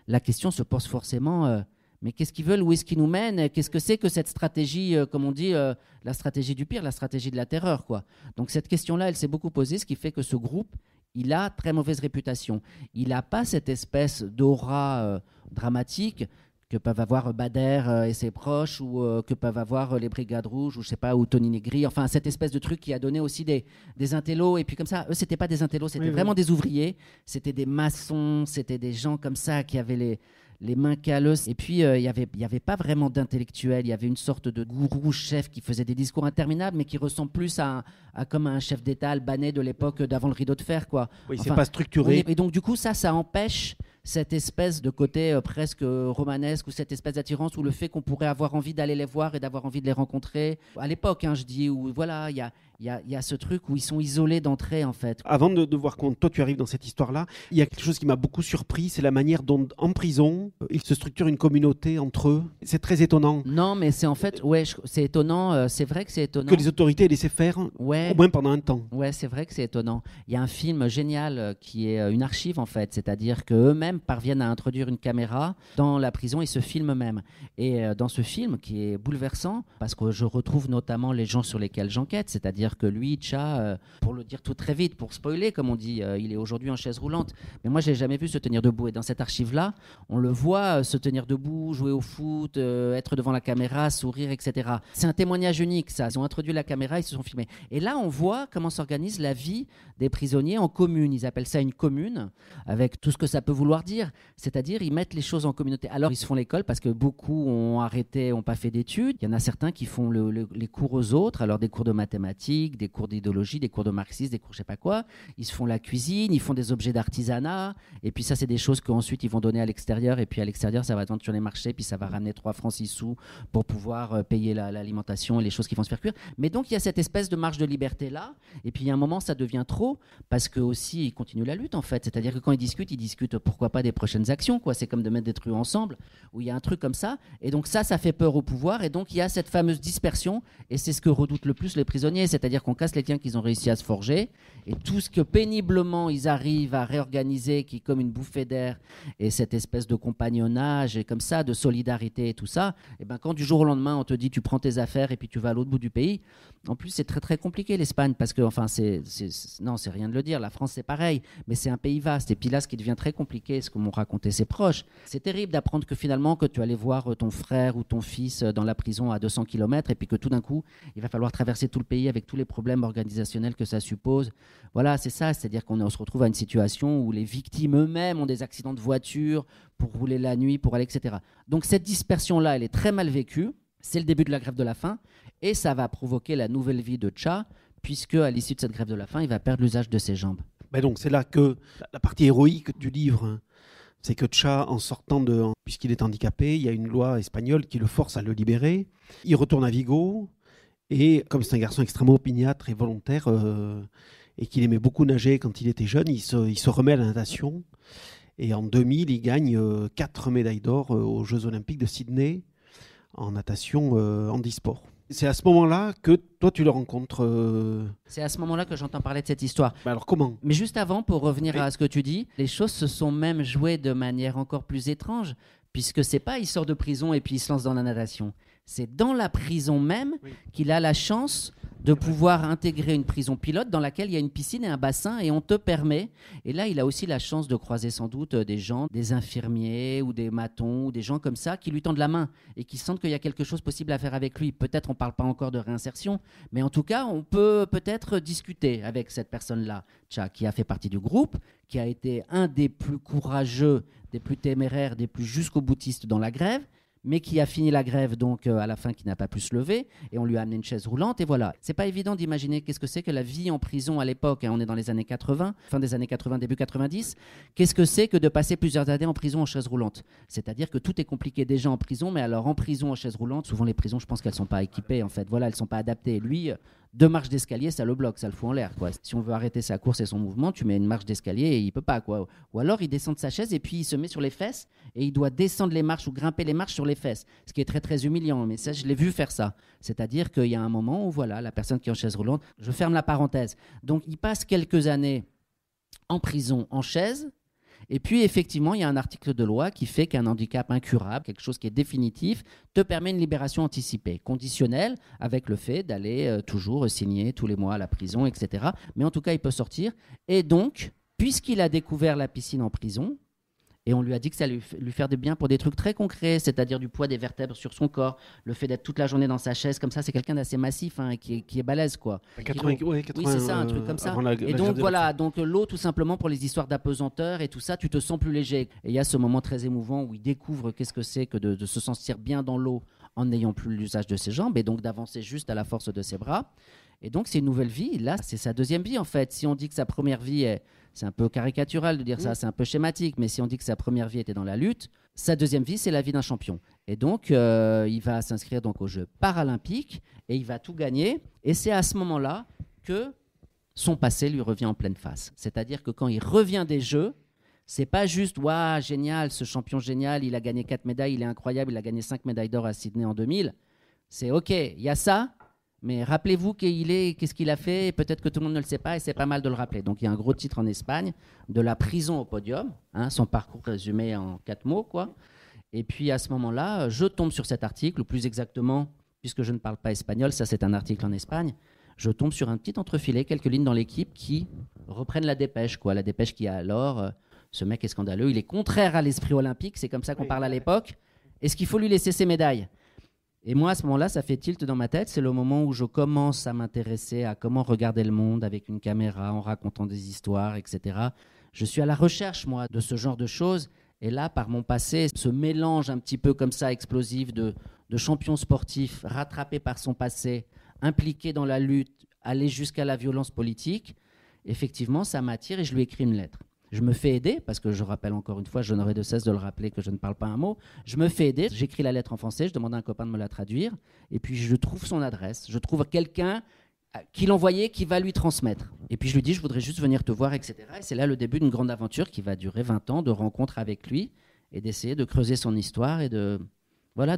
la question se pose forcément, mais qu'est-ce qu'ils veulent? Où est-ce qu'ils nous mènent? Qu'est-ce que c'est que cette stratégie, comme on dit, la stratégie du pire, la stratégie de la terreur, quoi. Donc cette question-là, elle s'est beaucoup posée, ce qui fait que ce groupe, il a très mauvaise réputation. Il n'a pas cette espèce d'aura dramatique que peuvent avoir Bader et ses proches, ou que peuvent avoir les Brigades Rouges, ou je sais pas, ou Tony Negri, enfin cette espèce de truc qui a donné aussi des intellos, et puis comme ça, eux c'était pas des intellos, c'était vraiment des ouvriers, c'était des maçons, c'était des gens comme ça qui avaient les mains calleuses, et puis il y avait pas vraiment d'intellectuels, il y avait une sorte de gourou chef qui faisait des discours interminables, mais qui ressemble plus à comme un chef d'État albanais de l'époque d'avant le rideau de fer, quoi. Oui, enfin, c'est pas structuré. Et donc du coup ça empêche cette espèce de côté presque romanesque, ou cette espèce d'attirance, ou le fait qu'on pourrait avoir envie d'aller les voir et d'avoir envie de les rencontrer. À l'époque, hein, je dis, où voilà, il y a ce truc où ils sont isolés d'entrée, en fait. Avant de voir comment toi tu arrives dans cette histoire-là, il y a quelque chose qui m'a beaucoup surpris, c'est la manière dont, en prison, ils se structurent une communauté entre eux. C'est très étonnant. Non, mais c'est en fait, ouais, c'est étonnant, c'est vrai que c'est étonnant. Que les autorités laissaient faire, au moins pendant un temps. Ouais, c'est vrai que c'est étonnant. Il y a un film génial qui est une archive, en fait, c'est-à-dire qu'eux-mêmes parviennent à introduire une caméra dans la prison et se filment eux-mêmes. Et dans ce film, qui est bouleversant, parce que je retrouve notamment les gens sur lesquels j'enquête, c'est-à-dire que lui, Cha, pour le dire tout très vite, pour spoiler, comme on dit, il est aujourd'hui en chaise roulante, mais moi je l'ai jamais vu se tenir debout. Et dans cette archive-là, on le voit se tenir debout, jouer au foot, être devant la caméra, sourire, etc. C'est un témoignage unique, ça. Ils ont introduit la caméra, ils se sont filmés. Et là, on voit comment s'organise la vie des prisonniers en commune. Ils appellent ça une commune, avec tout ce que ça peut vouloir dire. C'est-à-dire, ils mettent les choses en communauté. Alors, ils se font l'école parce que beaucoup ont arrêté, n'ont pas fait d'études. Il y en a certains qui font les cours aux autres, alors des cours de mathématiques, civiques, des cours d'idéologie, des cours de marxisme, des cours je sais pas quoi. Ils se font la cuisine, ils font des objets d'artisanat. Et puis ça, c'est des choses qu'ensuite ils vont donner à l'extérieur. Et puis à l'extérieur, ça va vendre sur les marchés. Puis ça va ramener 3 francs 6 sous pour pouvoir payer l'alimentation et les choses qui vont se faire cuire. Mais donc il y a cette espèce de marge de liberté là. Et puis il y a un moment, ça devient trop parce que aussi ils continuent la lutte en fait. C'est-à-dire que quand ils discutent pourquoi pas des prochaines actions, quoi. C'est comme de mettre des trucs ensemble où il y a un truc comme ça. Et donc ça fait peur au pouvoir. Et donc il y a cette fameuse dispersion. Et c'est ce que redoutent le plus les prisonniers. C'est-à-dire qu'on casse les liens qu'ils ont réussi à se forger. Et tout ce que péniblement ils arrivent à réorganiser, qui est comme une bouffée d'air, et cette espèce de compagnonnage, et comme ça, de solidarité et tout ça, et ben quand du jour au lendemain on te dit tu prends tes affaires et puis tu vas à l'autre bout du pays, en plus c'est très très compliqué l'Espagne, parce que enfin non, c'est rien de le dire, la France c'est pareil, mais c'est un pays vaste. Et puis là ce qui devient très compliqué, ce que m'ont raconté ses proches, c'est terrible d'apprendre que finalement que tu allais voir ton frère ou ton fils dans la prison à 200 km et puis que tout d'un coup il va falloir traverser tout le pays avec tous les problèmes organisationnels que ça suppose. Voilà, c'est ça, c'est-à-dire qu'on se retrouve à une situation où les victimes eux-mêmes ont des accidents de voiture pour rouler la nuit, pour aller, etc. Donc cette dispersion-là, elle est très mal vécue. C'est le début de la grève de la faim et ça va provoquer la nouvelle vie de Cha, puisque à l'issue de cette grève de la faim, il va perdre l'usage de ses jambes. Ben donc c'est là que la partie héroïque du livre, c'est que Cha, en sortant puisqu'il est handicapé, il y a une loi espagnole qui le force à le libérer. Il retourne à Vigo et comme c'est un garçon extrêmement opiniâtre et volontaire et qu'il aimait beaucoup nager quand il était jeune, il se remet à la natation. Et en 2000, il gagne 4 médailles d'or aux Jeux Olympiques de Sydney en natation handisport. C'est à ce moment-là que toi, tu le rencontres. C'est à ce moment-là que j'entends parler de cette histoire. Ben alors comment ? Mais juste avant, pour revenir à ce que tu dis, les choses se sont même jouées de manière encore plus étrange, puisque c'est pas il sort de prison et puis il se lance dans la natation. C'est dans la prison même qu'il a la chance de pouvoir intégrer une prison pilote dans laquelle il y a une piscine et un bassin et on te permet. Et là, il a aussi la chance de croiser sans doute des gens, des infirmiers ou des matons ou des gens comme ça qui lui tendent la main et qui sentent qu'il y a quelque chose possible à faire avec lui. Peut-être on ne parle pas encore de réinsertion, mais en tout cas, on peut peut-être discuter avec cette personne-là, Cha, qui a fait partie du groupe, qui a été un des plus courageux, des plus téméraires, des plus jusqu'au boutistes dans la grève, mais qui a fini la grève donc à la fin, qui n'a pas pu se lever, et on lui a amené une chaise roulante, et voilà. C'est pas évident d'imaginer qu'est-ce que c'est que la vie en prison à l'époque, hein, on est dans les années 80, fin des années 80, début 90, qu'est-ce que c'est que de passer plusieurs années en prison en chaise roulante ? C'est-à-dire que tout est compliqué déjà en prison, mais alors en prison en chaise roulante, souvent les prisons, je pense qu'elles sont pas équipées, en fait, voilà, elles sont pas adaptées. Lui, 2 marches d'escalier, ça le bloque, ça le fout en l'air, quoi. Si on veut arrêter sa course et son mouvement, tu mets une marche d'escalier et il peut pas, quoi. Ou alors il descend de sa chaise et puis il se met sur les fesses et il doit descendre les marches ou grimper les marches sur les fesses, ce qui est très très humiliant. Mais ça, je l'ai vu faire ça. C'est-à-dire qu'il y a un moment où voilà, la personne qui est en chaise roulante, je ferme la parenthèse. Donc il passe quelques années en prison en chaise. Et puis, effectivement, il y a un article de loi qui fait qu'un handicap incurable, quelque chose qui est définitif, te permet une libération anticipée, conditionnelle, avec le fait d'aller toujours signer tous les mois à la prison, etc. Mais en tout cas, il peut sortir. Et donc, puisqu'il a découvert la piscine en prison, et on lui a dit que ça allait lui faire du bien pour des trucs très concrets, c'est-à-dire du poids des vertèbres sur son corps, le fait d'être toute la journée dans sa chaise, comme ça, c'est quelqu'un d'assez massif, hein, qui est balèze, quoi. 80, oui, c'est ça, un truc comme ça. Et donc, voilà, donc l'eau, tout simplement, pour les histoires d'apesanteur et tout ça, tu te sens plus léger. Et il y a ce moment très émouvant où il découvre qu'est-ce que c'est que de se sentir bien dans l'eau en n'ayant plus l'usage de ses jambes, et donc d'avancer juste à la force de ses bras. Et donc, c'est une nouvelle vie. Là, c'est sa deuxième vie, en fait. Si on dit que sa première vie est... C'est un peu caricatural de dire ça, c'est un peu schématique, mais si on dit que sa première vie était dans la lutte, sa deuxième vie, c'est la vie d'un champion. Et donc, il va s'inscrire donc aux Jeux paralympiques et il va tout gagner. Et c'est à ce moment-là que son passé lui revient en pleine face. C'est-à-dire que quand il revient des Jeux, c'est pas juste « Waouh, génial, ce champion génial, il a gagné 4 médailles, il est incroyable, il a gagné 5 médailles d'or à Sydney en 2000 ». C'est OK, il y a ça. Mais rappelez-vous qu'est-ce qu'il a fait, peut-être que tout le monde ne le sait pas, et c'est pas mal de le rappeler. Donc il y a un gros titre en Espagne, de la prison au podium, hein, son parcours résumé en 4 mots, quoi. Et puis à ce moment-là, je tombe sur cet article, ou plus exactement, puisque je ne parle pas espagnol, ça c'est un article en Espagne, je tombe sur un petit entrefilet, quelques lignes dans l'équipe qui reprennent la dépêche, quoi. La dépêche qui a alors, ce mec est scandaleux, il est contraire à l'esprit olympique, c'est comme ça qu'on parle à l'époque. Est-ce qu'il faut lui laisser ses médailles ? Et moi, à ce moment-là, ça fait tilt dans ma tête. C'est le moment où je commence à m'intéresser à comment regarder le monde avec une caméra, en racontant des histoires, etc. Je suis à la recherche, moi, de ce genre de choses. Et là, par mon passé, ce mélange un petit peu comme ça, explosif, de champion sportif, rattrapé par son passé, impliqué dans la lutte, aller jusqu'à la violence politique, effectivement, ça m'attire et je lui écris une lettre. Je me fais aider, parce que je rappelle encore une fois, je n'aurai de cesse de le rappeler que je ne parle pas un mot. Je me fais aider, j'écris la lettre en français, je demande à un copain de me la traduire, et puis je trouve son adresse. Je trouve quelqu'un qui l'envoyait, qui va lui transmettre. Et puis je lui dis, je voudrais juste venir te voir, etc. Et c'est là le début d'une grande aventure qui va durer 20 ans de rencontres avec lui et d'essayer de creuser son histoire et de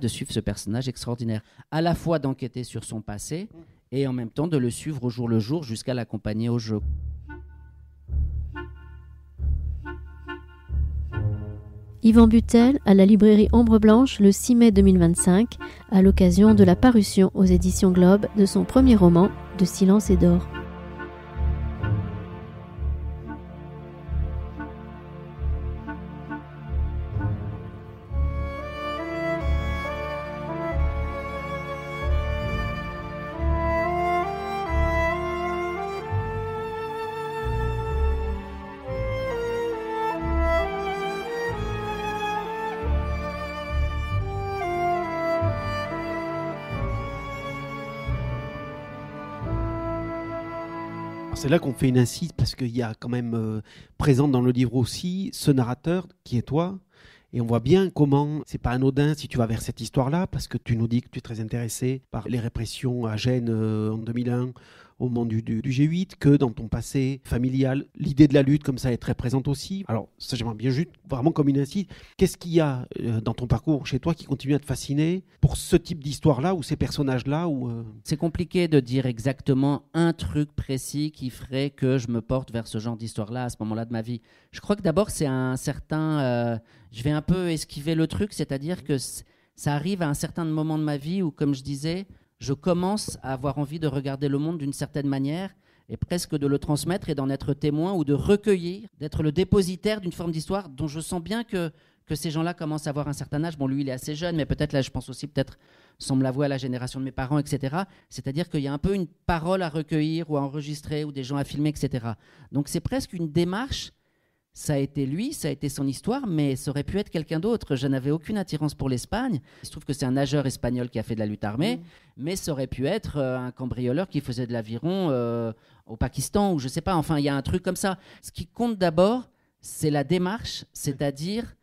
suivre ce personnage extraordinaire. À la fois d'enquêter sur son passé et en même temps de le suivre au jour le jour jusqu'à l'accompagner au jeu. Yvan Butel à la librairie Ombre Blanche le 6 mai 2025 à l'occasion de la parution aux éditions Globe de son premier roman De silence et d'or. C'est là qu'on fait une incise parce qu'il y a quand même présent dans le livre aussi ce narrateur qui est toi. Et on voit bien comment c'est pas anodin si tu vas vers cette histoire-là, parce que tu nous dis que tu es très intéressé par les répressions à Gênes en 2001 au moment du G8, que dans ton passé familial, l'idée de la lutte comme ça est très présente aussi. Alors ça, j'aimerais bien juste vraiment comme une incise. Qu'est-ce qu'il y a dans ton parcours chez toi qui continue à te fasciner pour ce type d'histoire-là ou ces personnages-là C'est compliqué de dire exactement un truc précis qui ferait que je me porte vers ce genre d'histoire-là à ce moment-là de ma vie. Je crois que d'abord c'est un certain... je vais un peu esquiver le truc, c'est-à-dire que ça arrive à un certain moment de ma vie où, comme je disais, je commence à avoir envie de regarder le monde d'une certaine manière et presque de le transmettre et d'en être témoin ou de recueillir, d'être le dépositaire d'une forme d'histoire dont je sens bien que ces gens-là commencent à avoir un certain âge. Bon, lui, il est assez jeune, mais peut-être, là, je pense aussi, peut-être, sans me l'avouer, à la génération de mes parents, etc. C'est-à-dire qu'il y a un peu une parole à recueillir ou à enregistrer ou des gens à filmer, etc. Donc, c'est presque une démarche. Ça a été lui, ça a été son histoire, mais ça aurait pu être quelqu'un d'autre. Je n'avais aucune attirance pour l'Espagne. Il se trouve que c'est un nageur espagnol qui a fait de la lutte armée, mais ça aurait pu être un cambrioleur qui faisait de l'aviron au Pakistan, ou je ne sais pas. Enfin, il y a un truc comme ça. Ce qui compte d'abord, c'est la démarche, c'est-à-dire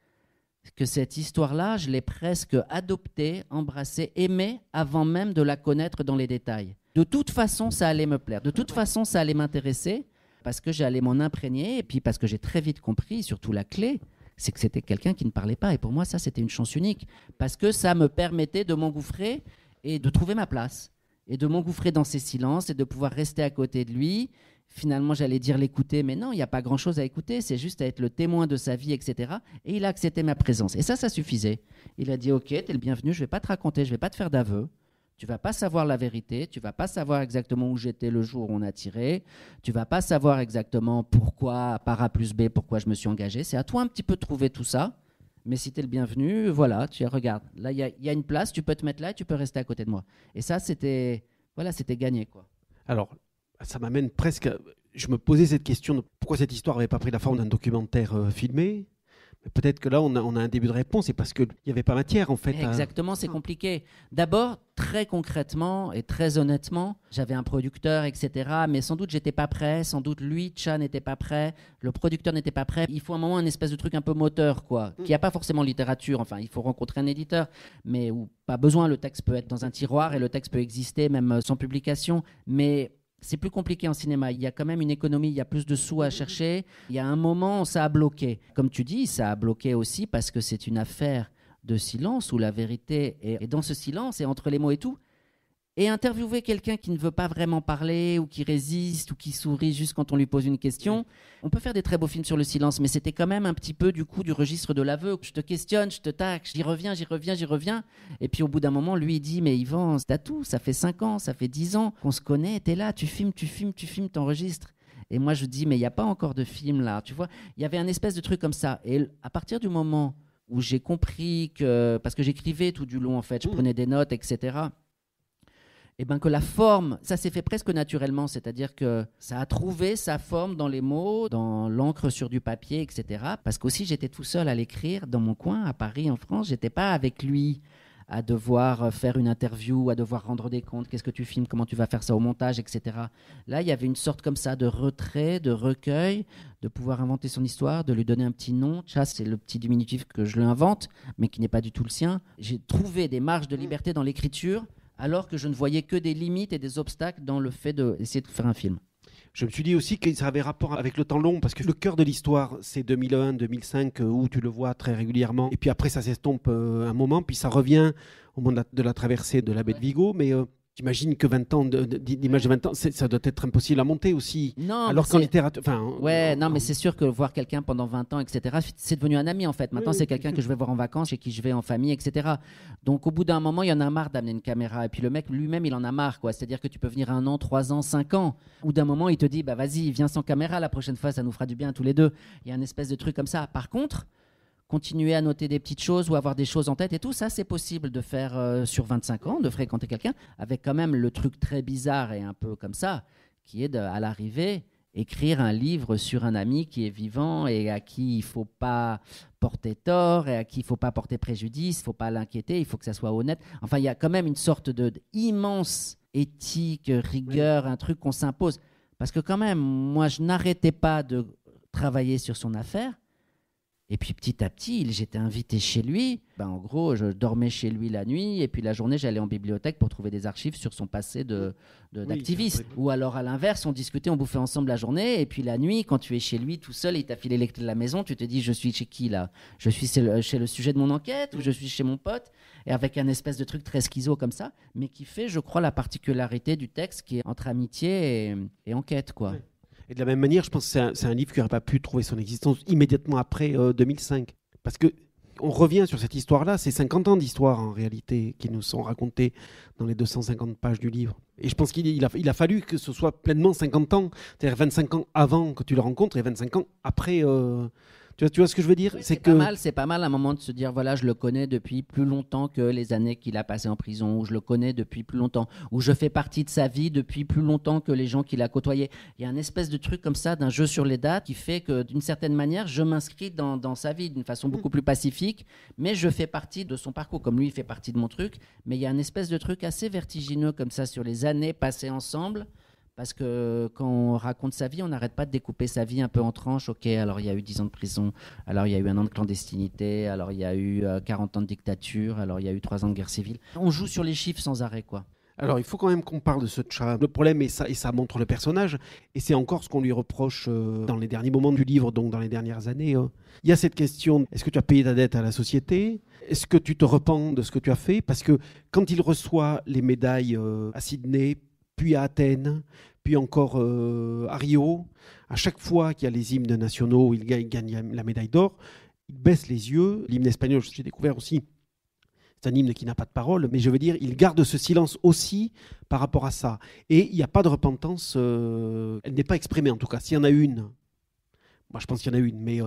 que cette histoire-là, je l'ai presque adoptée, embrassée, aimée, avant même de la connaître dans les détails. De toute façon, ça allait me plaire. De toute façon, ça allait m'intéresser. Parce que j'allais m'en imprégner, et puis parce que j'ai très vite compris, surtout la clé, c'est que c'était quelqu'un qui ne parlait pas. Et pour moi, ça, c'était une chance unique. Parce que ça me permettait de m'engouffrer et de trouver ma place. Et de m'engouffrer dans ses silences et de pouvoir rester à côté de lui. Finalement, j'allais dire l'écouter, mais non, il n'y a pas grand-chose à écouter. C'est juste à être le témoin de sa vie, etc. Et il a accepté ma présence. Et ça suffisait. Il a dit, OK, t'es le bienvenu, je ne vais pas te raconter, je ne vais pas te faire d'aveu. Tu ne vas pas savoir la vérité, tu ne vas pas savoir exactement où j'étais le jour où on a tiré, tu ne vas pas savoir exactement pourquoi, par A plus B, pourquoi je me suis engagé. C'est à toi un petit peu de trouver tout ça, mais si tu es le bienvenu, voilà, regarde, là il y a une place, tu peux te mettre là et tu peux rester à côté de moi. Et ça, c'était gagné, quoi. Alors, ça m'amène presque... Je me posais cette question de pourquoi cette histoire n'avait pas pris la forme d'un documentaire filmé. Peut-être que là, on a un début de réponse, c'est parce qu'il n'y avait pas matière, en fait. Exactement, c'est compliqué. D'abord, très concrètement et très honnêtement, j'avais un producteur, etc. Mais sans doute, j'étais pas prêt. Sans doute, lui, Tcha, n'était pas prêt. Le producteur n'était pas prêt. Il faut un moment un espèce de truc un peu moteur, quoi. Qui n'a pas forcément littérature. Enfin, il faut rencontrer un éditeur. Mais où pas besoin, le texte peut être dans un tiroir et le texte peut exister même sans publication. Mais... c'est plus compliqué en cinéma. Il y a quand même une économie, il y a plus de sous à chercher. Il y a un moment, ça a bloqué. Comme tu dis, ça a bloqué aussi parce que c'est une affaire de silence où la vérité est dans ce silence et entre les mots et tout. Et interviewer quelqu'un qui ne veut pas vraiment parler ou qui résiste ou qui sourit juste quand on lui pose une question, on peut faire des très beaux films sur le silence, mais c'était quand même un petit peu du coup du registre de l'aveu. Je te questionne, je te tacle, j'y reviens. Et puis au bout d'un moment, lui il dit « Mais Yvan, t'as tout, ça fait 5 ans, ça fait 10 ans qu'on se connaît, t'es là, tu filmes, t'enregistres. » Et moi je dis « Mais il n'y a pas encore de film là. » Tu vois, il y avait un espèce de truc comme ça. Et à partir du moment où j'ai compris que... Parce que j'écrivais tout du long en fait, je prenais des notes, etc., et ben que la forme, ça s'est fait presque naturellement, c'est-à-dire que ça a trouvé sa forme dans les mots, dans l'encre sur du papier, etc. Parce qu'aussi j'étais tout seul à l'écrire dans mon coin, à Paris, en France, j'étais pas avec lui à devoir faire une interview, à devoir rendre des comptes, qu'est-ce que tu filmes, comment tu vas faire ça au montage, etc. Là, il y avait une sorte comme ça de retrait, de recueil, de pouvoir inventer son histoire, de lui donner un petit nom. Chat, c'est le petit diminutif que je lui invente, mais qui n'est pas du tout le sien. J'ai trouvé des marges de liberté dans l'écriture, alors que je ne voyais que des limites et des obstacles dans le fait d'essayer de faire un film. Je me suis dit aussi que ça avait rapport avec le temps long, parce que le cœur de l'histoire, c'est 2001, 2005, où tu le vois très régulièrement. Et puis après, ça s'estompe un moment, puis ça revient au moment de la traversée de la baie de Vigo. Mais j'imagine que 20 ans d'image de 20 ans, ça doit être impossible à monter aussi. Non, alors qu'en littérature... mais c'est sûr que voir quelqu'un pendant 20 ans, etc., c'est devenu un ami en fait. Maintenant, c'est quelqu'un que je vais voir en vacances, chez qui je vais en famille, etc. Donc au bout d'un moment, il y en a marre d'amener une caméra. Et puis le mec lui-même, il en a marre, quoi. C'est-à-dire que tu peux venir 1 an, 3 ans, 5 ans. Ou d'un moment, il te dit, bah vas-y, viens sans caméra, la prochaine fois, ça nous fera du bien tous les deux. Il y a une espèce de truc comme ça. Par contre, continuer à noter des petites choses ou avoir des choses en tête et tout, ça c'est possible de faire sur 25 ans, de fréquenter quelqu'un, avec quand même le truc très bizarre et un peu comme ça, qui est à l'arrivée, écrire un livre sur un ami qui est vivant et à qui il ne faut pas porter tort et à qui il ne faut pas porter préjudice, il ne faut pas l'inquiéter, il faut que ça soit honnête. Enfin, il y a quand même une sorte d'immense éthique, rigueur, un truc qu'on s'impose. Parce que quand même, moi, je n'arrêtais pas de travailler sur son affaire. Et puis petit à petit, j'étais invité chez lui. En gros, je dormais chez lui la nuit et puis la journée, j'allais en bibliothèque pour trouver des archives sur son passé d'activiste. Ou alors à l'inverse, on discutait, on bouffait ensemble la journée et puis la nuit, quand tu es chez lui tout seul et il t'a filé les clés de la maison, tu te dis, je suis chez qui là? Je suis chez le sujet de mon enquête ou je suis chez mon pote? Et avec un espèce de truc très schizo comme ça, mais qui fait, je crois, la particularité du texte qui est entre amitié et enquête, quoi. Oui. Et de la même manière, je pense que c'est un livre qui n'aurait pas pu trouver son existence immédiatement après 2005. Parce qu'on revient sur cette histoire-là, c'est 50 ans d'histoire en réalité qui nous sont racontés dans les 250 pages du livre. Et je pense qu'il a fallu que ce soit pleinement 50 ans, c'est-à-dire 25 ans avant que tu le rencontres et 25 ans après... Tu vois ce que je veux dire? Oui, c'est pas mal à un moment de se dire, voilà, je le connais depuis plus longtemps que les années qu'il a passées en prison, ou je le connais depuis plus longtemps, ou je fais partie de sa vie depuis plus longtemps que les gens qu'il a côtoyés. Il y a un espèce de truc comme ça, d'un jeu sur les dates, qui fait que d'une certaine manière, je m'inscris dans sa vie d'une façon beaucoup plus pacifique, mais je fais partie de son parcours, comme lui, il fait partie de mon truc. Mais il y a un espèce de truc assez vertigineux comme ça sur les années passées ensemble. Parce que quand on raconte sa vie, on n'arrête pas de découper sa vie un peu en tranches. Ok, alors il y a eu 10 ans de prison, alors il y a eu 1 an de clandestinité, alors il y a eu 40 ans de dictature, alors il y a eu 3 ans de guerre civile. On joue sur les chiffres sans arrêt, quoi. Alors, il faut quand même qu'on parle de ce chat. Le problème, et ça montre le personnage, et c'est encore ce qu'on lui reproche dans les derniers moments du livre, donc dans les dernières années. Il y a cette question, est-ce que tu as payé ta dette à la société? Est-ce que tu te repens de ce que tu as fait? Parce que quand il reçoit les médailles à Sydney, puis à Athènes, puis encore à Rio, à chaque fois qu'il y a les hymnes nationaux, il gagne la médaille d'or, il baisse les yeux. L'hymne espagnol, j'ai découvert aussi, c'est un hymne qui n'a pas de parole, mais je veux dire, il garde ce silence aussi par rapport à ça. Et il n'y a pas de repentance, elle n'est pas exprimée en tout cas. S'il y en a une, moi je pense qu'il y en a une, mais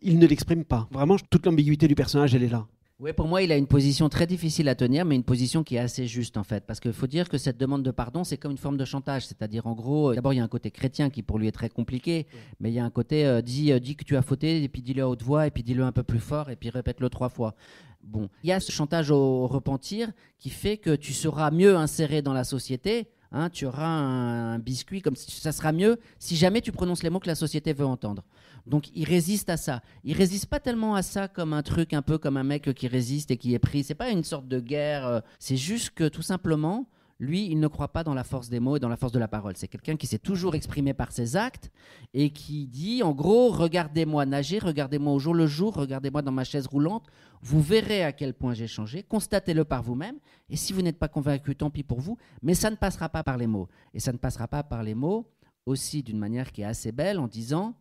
il ne l'exprime pas. Vraiment, toute l'ambiguïté du personnage, elle est là. Oui, pour moi, il a une position très difficile à tenir, mais une position qui est assez juste, en fait. Parce qu'il faut dire que cette demande de pardon, c'est comme une forme de chantage. C'est-à-dire, en gros, d'abord, il y a un côté chrétien qui, pour lui, est très compliqué. Mais il y a un côté, dis que tu as fauté, et puis dis-le à haute voix, et puis dis-le un peu plus fort, et puis répète-le 3 fois. Bon, il y a ce chantage au repentir qui fait que tu seras mieux inséré dans la société. Hein, tu auras un biscuit, comme ça sera mieux si jamais tu prononces les mots que la société veut entendre. Donc il résiste à ça. Il résiste pas tellement à ça comme un truc un peu comme un mec qui résiste et qui est pris. C'est pas une sorte de guerre. C'est juste que tout simplement, lui, il ne croit pas dans la force des mots et dans la force de la parole. C'est quelqu'un qui s'est toujours exprimé par ses actes et qui dit, en gros, regardez-moi nager, regardez-moi au jour le jour, regardez-moi dans ma chaise roulante. Vous verrez à quel point j'ai changé. Constatez-le par vous-même. Et si vous n'êtes pas convaincu, tant pis pour vous. Mais ça ne passera pas par les mots. Et ça ne passera pas par les mots aussi d'une manière qui est assez belle en disant,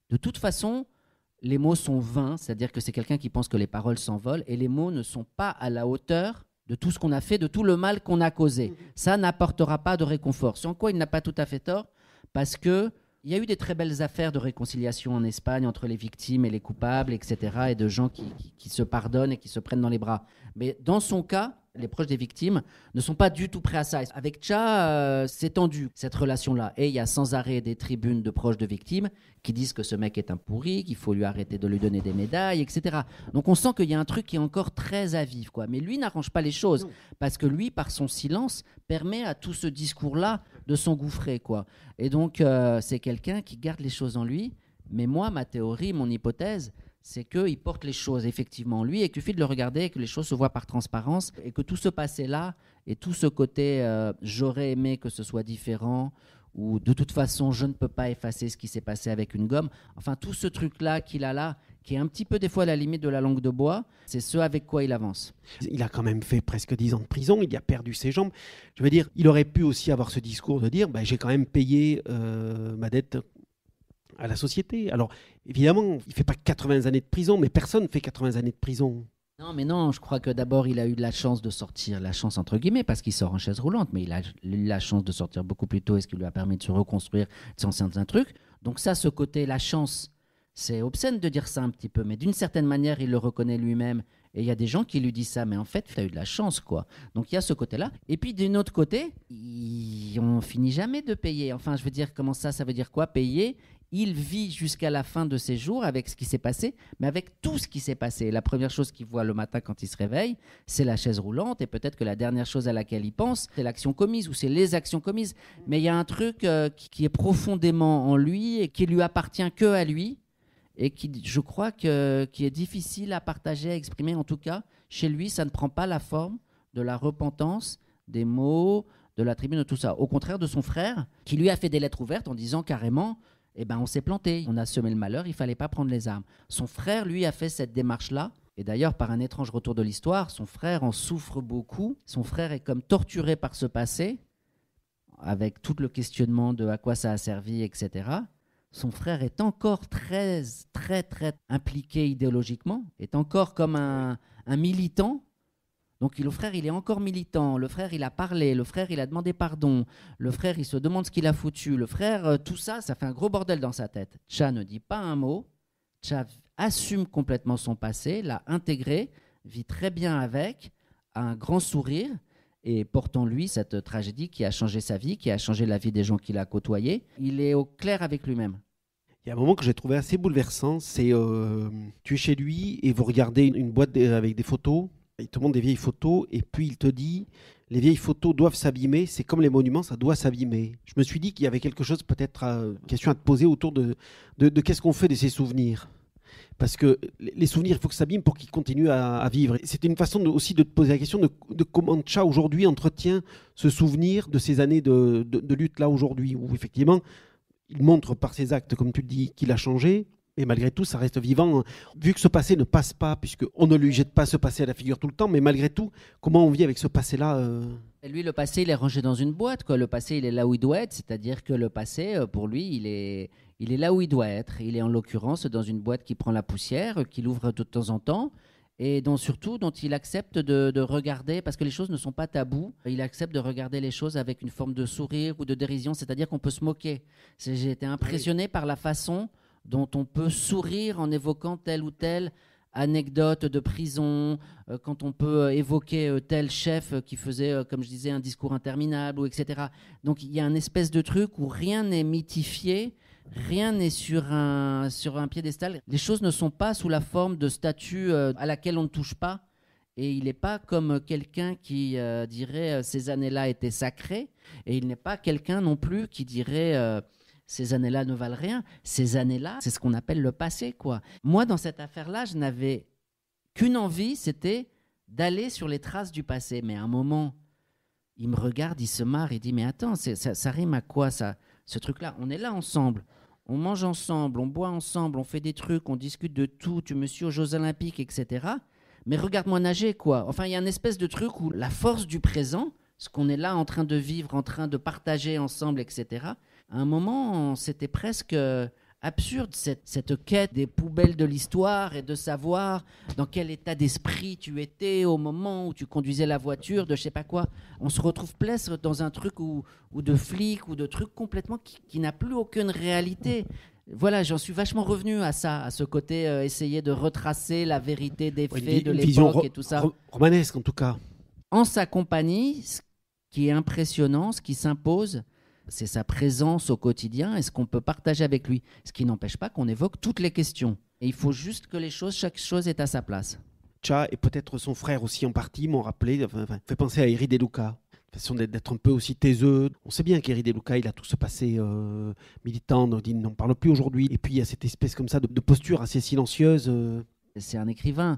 de toute façon, les mots sont vains. C'est-à-dire que c'est quelqu'un qui pense que les paroles s'envolent et les mots ne sont pas à la hauteur de tout ce qu'on a fait, de tout le mal qu'on a causé. Ça n'apportera pas de réconfort. C'est en quoi il n'a pas tout à fait tort, parce qu'il y a eu des très belles affaires de réconciliation en Espagne entre les victimes et les coupables, etc., et de gens qui se pardonnent et qui se prennent dans les bras. Mais dans son cas, les proches des victimes ne sont pas du tout prêts à ça. Avec Cha, c'est tendu, cette relation-là. Et il y a sans arrêt des tribunes de proches de victimes qui disent que ce mec est un pourri, qu'il faut lui arrêter de lui donner des médailles, etc. Donc on sent qu'il y a un truc qui est encore très à vif, quoi. Mais lui n'arrange pas les choses, parce que lui, par son silence, permet à tout ce discours-là de s'engouffrer, quoi. Et donc, c'est quelqu'un qui garde les choses en lui. Mais moi, ma théorie, mon hypothèse, c'est qu'il porte les choses effectivement en lui et qu'il suffit de le regarder et que les choses se voient par transparence et que tout ce passé-là et tout ce côté j'aurais aimé que ce soit différent ou de toute façon je ne peux pas effacer ce qui s'est passé avec une gomme, enfin tout ce truc-là qu'il a là, qui est un petit peu des fois à la limite de la langue de bois, c'est ce avec quoi il avance. Il a quand même fait presque 10 ans de prison, il a perdu ses jambes. Je veux dire, il aurait pu aussi avoir ce discours de dire j'ai quand même payé ma dette à la société. Alors, évidemment, il ne fait pas 80 années de prison, mais personne ne fait 80 années de prison. Non, mais non, je crois que d'abord, il a eu de la chance de sortir, la chance entre guillemets, parce qu'il sort en chaise roulante, mais il a eu la chance de sortir beaucoup plus tôt, et ce qui lui a permis de se reconstruire de certains trucs. Donc ça, ce côté, la chance, c'est obscène de dire ça un petit peu, mais d'une certaine manière, il le reconnaît lui-même. Et il y a des gens qui lui disent ça, mais en fait, tu as eu de la chance, quoi. Donc il y a ce côté-là. Et puis d'un autre côté, on finit jamais de payer. Enfin, je veux dire, comment ça veut dire quoi, payer ? Il vit jusqu'à la fin de ses jours avec ce qui s'est passé, mais avec tout ce qui s'est passé. La première chose qu'il voit le matin quand il se réveille, c'est la chaise roulante, et peut-être que la dernière chose à laquelle il pense, c'est l'action commise, ou c'est les actions commises. Mais il y a un truc qui est profondément en lui, et qui lui appartient que à lui, et qui, je crois, qui est difficile à partager, à exprimer. En tout cas, chez lui, ça ne prend pas la forme de la repentance, des mots, de la tribune, de tout ça. Au contraire de son frère, qui lui a fait des lettres ouvertes en disant carrément... on s'est planté, on a semé le malheur, il ne fallait pas prendre les armes. Son frère, lui, a fait cette démarche-là. Et d'ailleurs, par un étrange retour de l'histoire, son frère en souffre beaucoup. Son frère est comme torturé par ce passé, avec tout le questionnement de à quoi ça a servi, etc. Son frère est encore très, très, très impliqué idéologiquement, est encore comme un militant. Donc le frère, il est encore militant, le frère, il a parlé, le frère, il a demandé pardon, le frère, il se demande ce qu'il a foutu, le frère, tout ça, ça fait un gros bordel dans sa tête. Cha ne dit pas un mot, Cha assume complètement son passé, l'a intégré, vit très bien avec, a un grand sourire et porte en lui cette tragédie qui a changé sa vie, qui a changé la vie des gens qu'il a côtoyés. Il est au clair avec lui-même. Il y a un moment que j'ai trouvé assez bouleversant, c'est tu es chez lui et vous regardez une boîte avec des photos. Il te montre des vieilles photos et puis il te dit les vieilles photos doivent s'abîmer, c'est comme les monuments, ça doit s'abîmer. Je me suis dit qu'il y avait quelque chose peut-être, question à te poser autour de qu'est-ce qu'on fait de ces souvenirs. Parce que les souvenirs, il faut que ça s'abîment pour qu'ils continuent à vivre. C'était une façon aussi de te poser la question de comment Cha aujourd'hui entretient ce souvenir de ces années de lutte là aujourd'hui, où effectivement il montre par ses actes, comme tu le dis, qu'il a changé. Et malgré tout, ça reste vivant. Vu que ce passé ne passe pas, puisqu'on ne lui jette pas ce passé à la figure tout le temps, mais malgré tout, comment on vit avec ce passé-là Et lui, le passé, il est rangé dans une boîte, quoi. Le passé, il est là où il doit être. C'est-à-dire que le passé, pour lui, il est là où il doit être. Il est en l'occurrence dans une boîte qui prend la poussière, qu'il ouvre de temps en temps, et surtout dont il accepte de regarder, parce que les choses ne sont pas tabous, il accepte de regarder les choses avec une forme de sourire ou de dérision, c'est-à-dire qu'on peut se moquer. J'ai été impressionné par la façon dont on peut sourire en évoquant telle ou telle anecdote de prison, quand on peut évoquer tel chef qui faisait, comme je disais, un discours interminable, etc. Donc il y a une espèce de truc où rien n'est mythifié, rien n'est sur un piédestal. Les choses ne sont pas sous la forme de statues à laquelle on ne touche pas. Et il n'est pas comme quelqu'un qui dirait ces années-là étaient sacrées. Et il n'est pas quelqu'un non plus qui dirait... ces années-là ne valent rien. Ces années-là, c'est ce qu'on appelle le passé, quoi. Moi, dans cette affaire-là, je n'avais qu'une envie, c'était d'aller sur les traces du passé. Mais à un moment, il me regarde, il se marre, il dit « Mais attends, ça rime à quoi, ça, ce truc-là ? On est là ensemble, on mange ensemble, on boit ensemble, on fait des trucs, on discute de tout, tu me suis aux Jeux Olympiques, etc. Mais regarde-moi nager, quoi. » Enfin, il y a une espèce de truc où la force du présent, ce qu'on est là en train de vivre, en train de partager ensemble, etc., à un moment, c'était presque absurde, cette quête des poubelles de l'histoire et de savoir dans quel état d'esprit tu étais au moment où tu conduisais la voiture, de je sais pas quoi. On se retrouve presque dans un truc ou de flic ou de truc complètement qui n'a plus aucune réalité. Voilà, j'en suis vachement revenu à ça, à ce côté essayer de retracer la vérité des faits de l'époque et tout ça. Romanesque en tout cas. En sa compagnie, ce qui est impressionnant, ce qui s'impose, c'est sa présence au quotidien et ce qu'on peut partager avec lui. Ce qui n'empêche pas qu'on évoque toutes les questions. Et il faut juste que chaque chose est à sa place. Cha et peut-être son frère aussi en partie m'ont rappelé, fait penser à Eri De Luca. Façon d'être un peu aussi taiseux. On sait bien qu'Eri De Luca, il a tout ce passé militant, il n'en parle plus aujourd'hui. Et puis il y a cette espèce comme ça de posture assez silencieuse. C'est un écrivain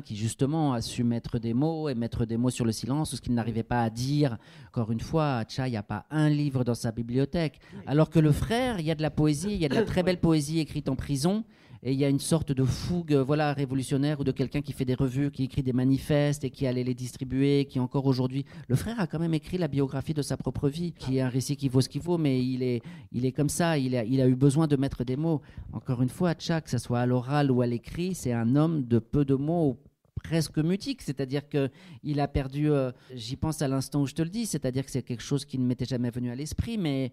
qui justement a su mettre des mots et mettre des mots sur le silence ou ce qu'il n'arrivait pas à dire. Encore une fois, Cha, il n'y a pas un livre dans sa bibliothèque. Alors que le frère, il y a de la poésie, il y a de la très belle poésie écrite en prison. Et il y a une sorte de fougue révolutionnaire ou de quelqu'un qui fait des revues, qui écrit des manifestes et qui allait les distribuer, qui encore aujourd'hui... Le frère a quand même écrit la biographie de sa propre vie, qui est un récit qui vaut ce qu'il vaut, mais il est comme ça, il a eu besoin de mettre des mots. Encore une fois, Cha, que ce soit à l'oral ou à l'écrit, c'est un homme de peu de mots, presque mutique, c'est-à-dire qu'il a perdu, j'y pense à l'instant où je te le dis, c'est-à-dire que c'est quelque chose qui ne m'était jamais venu à l'esprit, mais...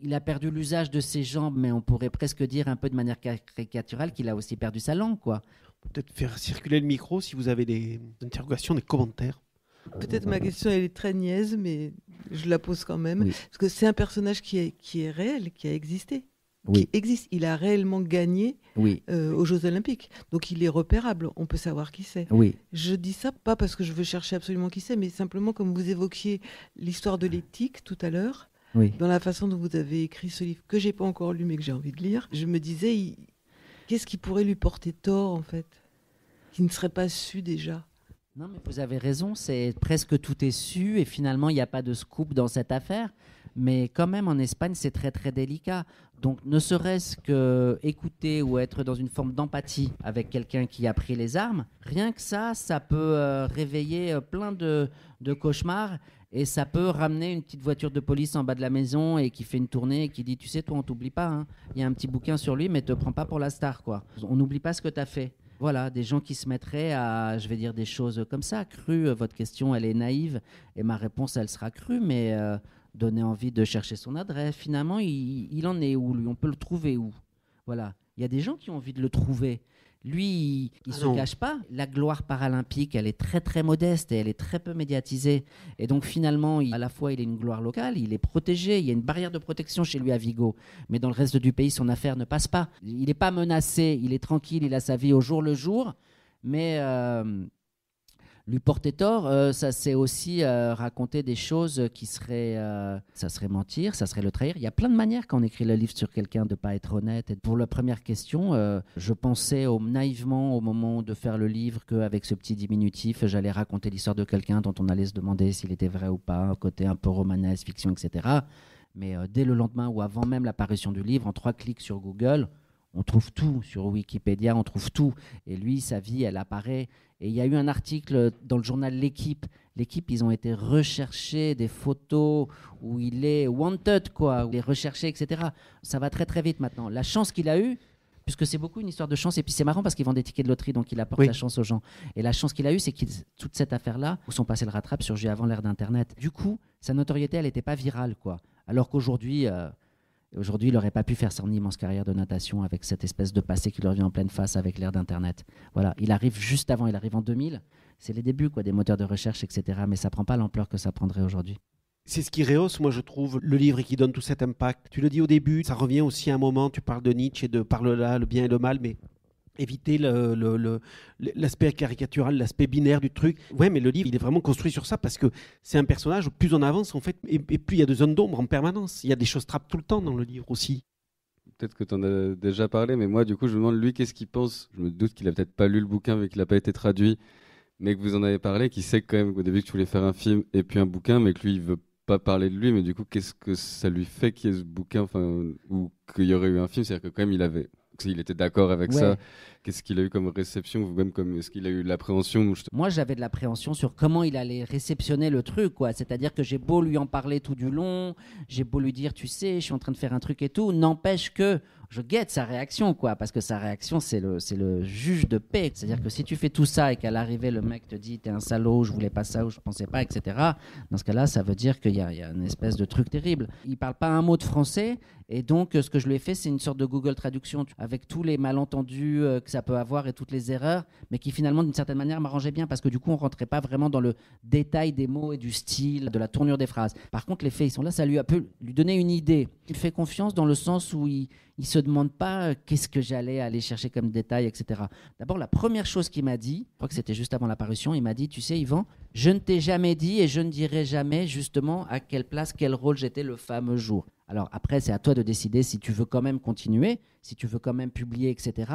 il a perdu l'usage de ses jambes, mais on pourrait presque dire un peu de manière caricaturale qu'il a aussi perdu sa langue, quoi. Peut-être faire circuler le micro si vous avez des interrogations, des commentaires. Peut-être ma question elle est très niaise, mais je la pose quand même. Oui. Parce que c'est un personnage qui est réel, qui a existé. Oui. Qui existe. Il a réellement gagné Oui. aux Jeux Olympiques. Donc il est repérable, on peut savoir qui c'est. Oui. Je dis ça pas parce que je veux chercher absolument qui c'est, mais simplement comme vous évoquiez l'histoire de l'éthique tout à l'heure. Oui. Dans la façon dont vous avez écrit ce livre, que j'ai pas encore lu mais que j'ai envie de lire, je me disais, qu'est-ce qui pourrait lui porter tort en fait, qui ne serait pas su déjà? Non, mais vous avez raison, c'est presque tout est su et finalement il n'y a pas de scoop dans cette affaire. Mais quand même en Espagne c'est très très délicat. Donc ne serait-ce que écouter ou être dans une forme d'empathie avec quelqu'un qui a pris les armes, rien que ça peut réveiller plein de cauchemars. Et ça peut ramener une petite voiture de police en bas de la maison et qui fait une tournée et qui dit, tu sais, toi, on t'oublie pas. Hein. Il y a un petit bouquin sur lui, mais te prends pas pour la star, quoi. On n'oublie pas ce que tu as fait. Voilà, des gens qui se mettraient à, je vais dire des choses comme ça, crues. Votre question, elle est naïve et ma réponse, elle sera crue, mais donner envie de chercher son adresse. Finalement, il en est où, lui? On peut le trouver où? Voilà. Il y a des gens qui ont envie de le trouver. Lui, il ne se cache pas. La gloire paralympique, elle est très très modeste et elle est très peu médiatisée. Et donc finalement, à la fois, il est une gloire locale, il est protégé, il y a une barrière de protection chez lui à Vigo. Mais dans le reste du pays, son affaire ne passe pas. Il n'est pas menacé, il est tranquille, il a sa vie au jour le jour. Mais lui porter tort, ça c'est aussi raconter des choses qui seraient... ça serait mentir, ça serait le trahir. Il y a plein de manières quand on écrit le livre sur quelqu'un de ne pas être honnête. Et pour la première question, je pensais naïvement au moment de faire le livre qu'avec ce petit diminutif, j'allais raconter l'histoire de quelqu'un dont on allait se demander s'il était vrai ou pas, un côté un peu romanesque, fiction, etc. Mais dès le lendemain ou avant même l'apparition du livre, en 3 clics sur Google, on trouve tout. Sur Wikipédia, on trouve tout. Et lui, sa vie, elle apparaît... Et il y a eu un article dans le journal L'Équipe. L'Équipe, ils ont été recherchés des photos où il est wanted, quoi, où il est recherché, etc. Ça va très très vite maintenant. La chance qu'il a eue, puisque c'est beaucoup une histoire de chance, et puis c'est marrant parce qu'ils vendent des tickets de loterie, donc il apporte la chance aux gens. Et la chance qu'il a eue, c'est que toute cette affaire-là, où son passé le rattrape, surgit avant l'ère d'Internet. Du coup, sa notoriété, elle n'était pas virale, quoi. Alors qu'aujourd'hui... Aujourd'hui, il n'aurait pas pu faire son immense carrière de natation avec cette espèce de passé qui lui revient en pleine face avec l'ère d'Internet. Voilà, il arrive juste avant, il arrive en 2000. C'est les débuts, quoi, des moteurs de recherche, etc. Mais ça ne prend pas l'ampleur que ça prendrait aujourd'hui. C'est ce qui rehausse, moi je trouve, le livre et qui donne tout cet impact. Tu le dis au début, ça revient aussi à un moment, tu parles de Nietzsche et de parle-là, le bien et le mal, mais éviter l'aspect caricatural, l'aspect binaire du truc. Ouais, mais le livre, il est vraiment construit sur ça parce que c'est un personnage, plus on avance en fait, et plus il y a de zones d'ombre en permanence. Il y a des choses trappes tout le temps dans le livre aussi. Peut-être que tu en as déjà parlé, mais moi du coup je me demande lui qu'est-ce qu'il pense. Je me doute qu'il a peut-être pas lu le bouquin mais qu'il n'a pas été traduit, mais que vous en avez parlé, qu'il sait quand même qu'au début que tu voulais faire un film et puis un bouquin, mais que lui il veut pas parler de lui, mais du coup qu'est-ce que ça lui fait qu'il y ait ce bouquin, enfin, ou qu'il y aurait eu un film, c'est-à-dire que quand même il était d'accord avec ça. Qu'est-ce qu'il a eu comme réception, vous-même, est-ce qu'il a eu de l'appréhension? Moi, j'avais de l'appréhension sur comment il allait réceptionner le truc, quoi. C'est-à-dire que j'ai beau lui en parler tout du long, j'ai beau lui dire, tu sais, je suis en train de faire un truc et tout, n'empêche que je guette sa réaction, quoi, parce que sa réaction, c'est le juge de paix. C'est-à-dire que si tu fais tout ça et qu'à l'arrivée, le mec te dit « t'es un salaud, je voulais pas ça ou je pensais pas », etc., dans ce cas-là, ça veut dire qu'il y a une espèce de truc terrible. Il parle pas un mot de français, et donc ce que je lui ai fait, c'est une sorte de Google Traduction, avec tous les malentendus que ça peut avoir et toutes les erreurs, mais qui finalement, d'une certaine manière, m'arrangeait bien, parce que du coup, on rentrait pas vraiment dans le détail des mots et du style, de la tournure des phrases. Par contre, les faits, ils sont là, ça lui a pu lui donner une idée. Il fait confiance dans le sens où il se demande pas qu'est-ce que j'allais aller chercher comme détail, etc. D'abord, la première chose qu'il m'a dit, je crois que c'était juste avant la parution, il m'a dit, tu sais Yvan, je ne t'ai jamais dit et je ne dirai jamais justement à quelle place, quel rôle j'étais le fameux jour. Alors après, c'est à toi de décider si tu veux quand même continuer, si tu veux quand même publier, etc.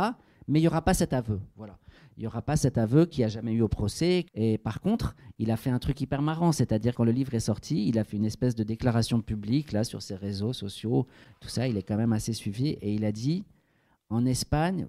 Mais il n'y aura pas cet aveu, voilà. Il n'y aura pas cet aveu qu'il n'y a jamais eu au procès. Et par contre, il a fait un truc hyper marrant, c'est-à-dire quand le livre est sorti, il a fait une espèce de déclaration publique là, sur ses réseaux sociaux, tout ça, il est quand même assez suivi. Et il a dit, en Espagne,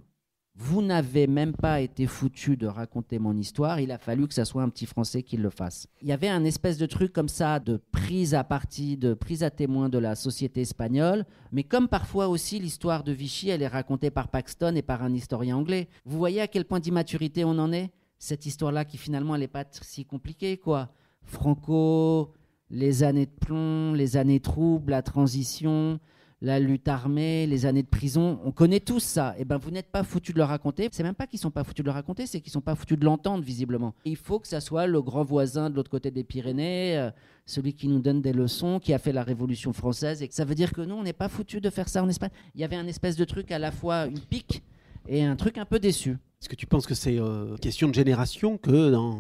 vous n'avez même pas été foutu de raconter mon histoire, il a fallu que ça soit un petit Français qui le fasse. Il y avait un espèce de truc comme ça, de prise à partie, de prise à témoin de la société espagnole, mais comme parfois aussi l'histoire de Vichy, elle est racontée par Paxton et par un historien anglais. Vous voyez à quel point d'immaturité on en est ? Cette histoire-là qui finalement, elle n'est pas si compliquée, quoi. Franco, les années de plomb, les années troubles, la transition, la lutte armée, les années de prison, on connaît tous ça. Et ben vous n'êtes pas foutus de le raconter. C'est même pas qu'ils sont pas foutus de le raconter, c'est qu'ils sont pas foutus de l'entendre visiblement. Il faut que ça soit le grand voisin de l'autre côté des Pyrénées, celui qui nous donne des leçons, qui a fait la Révolution française. Et ça veut dire que nous, on n'est pas foutus de faire ça en Espagne. Il y avait un espèce de truc à la fois une pique et un truc un peu déçu. Est-ce que tu penses que c'est question de génération, que dans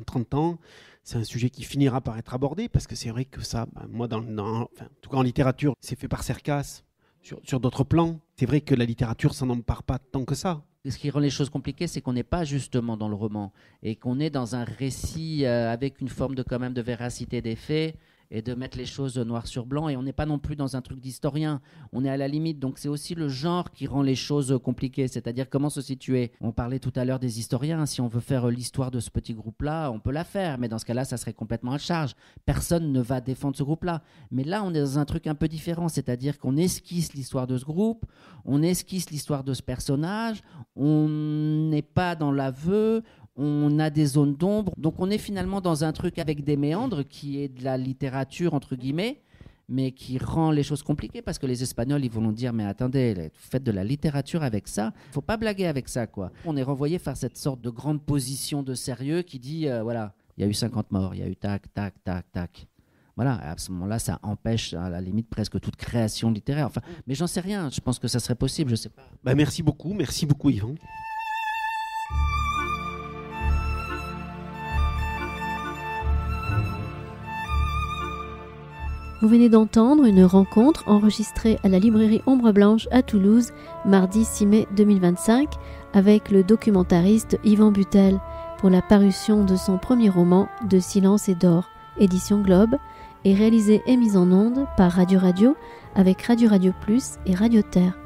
30 ans, c'est un sujet qui finira par être abordé? Parce que c'est vrai que ça, moi, en tout cas en littérature, c'est fait par Cercas, sur d'autres plans. C'est vrai que la littérature, ça n'empare pas tant que ça. Ce qui rend les choses compliquées, c'est qu'on n'est pas justement dans le roman et qu'on est dans un récit avec une forme de, quand même, de véracité des faits et de mettre les choses noir sur blanc. Et on n'est pas non plus dans un truc d'historien. On est à la limite. Donc c'est aussi le genre qui rend les choses compliquées. C'est-à-dire comment se situer. On parlait tout à l'heure des historiens. Si on veut faire l'histoire de ce petit groupe-là, on peut la faire. Mais dans ce cas-là, ça serait complètement à charge. Personne ne va défendre ce groupe-là. Mais là, on est dans un truc un peu différent. C'est-à-dire qu'on esquisse l'histoire de ce groupe. On esquisse l'histoire de ce personnage. On n'est pas dans l'aveu. On a des zones d'ombre, donc on est finalement dans un truc avec des méandres qui est de la littérature entre guillemets, mais qui rend les choses compliquées parce que les Espagnols ils vont nous dire mais attendez, vous faites de la littérature avec ça, faut pas blaguer avec ça quoi. On est renvoyé faire cette sorte de grande position de sérieux qui dit voilà, il y a eu 50 morts, il y a eu tac tac tac tac. Voilà, à ce moment-là, ça empêche à la limite presque toute création littéraire. Enfin, mais j'en sais rien. Je pense que ça serait possible, je sais pas. Merci beaucoup Yvan. Vous venez d'entendre une rencontre enregistrée à la librairie Ombre Blanche à Toulouse, mardi 6 mai 2025, avec le documentariste Yvan Butel, pour la parution de son premier roman De silence et d'or, édition Globe, et réalisée et mise en onde par Radio Radio, avec Radio Radio Plus et Radio Terre.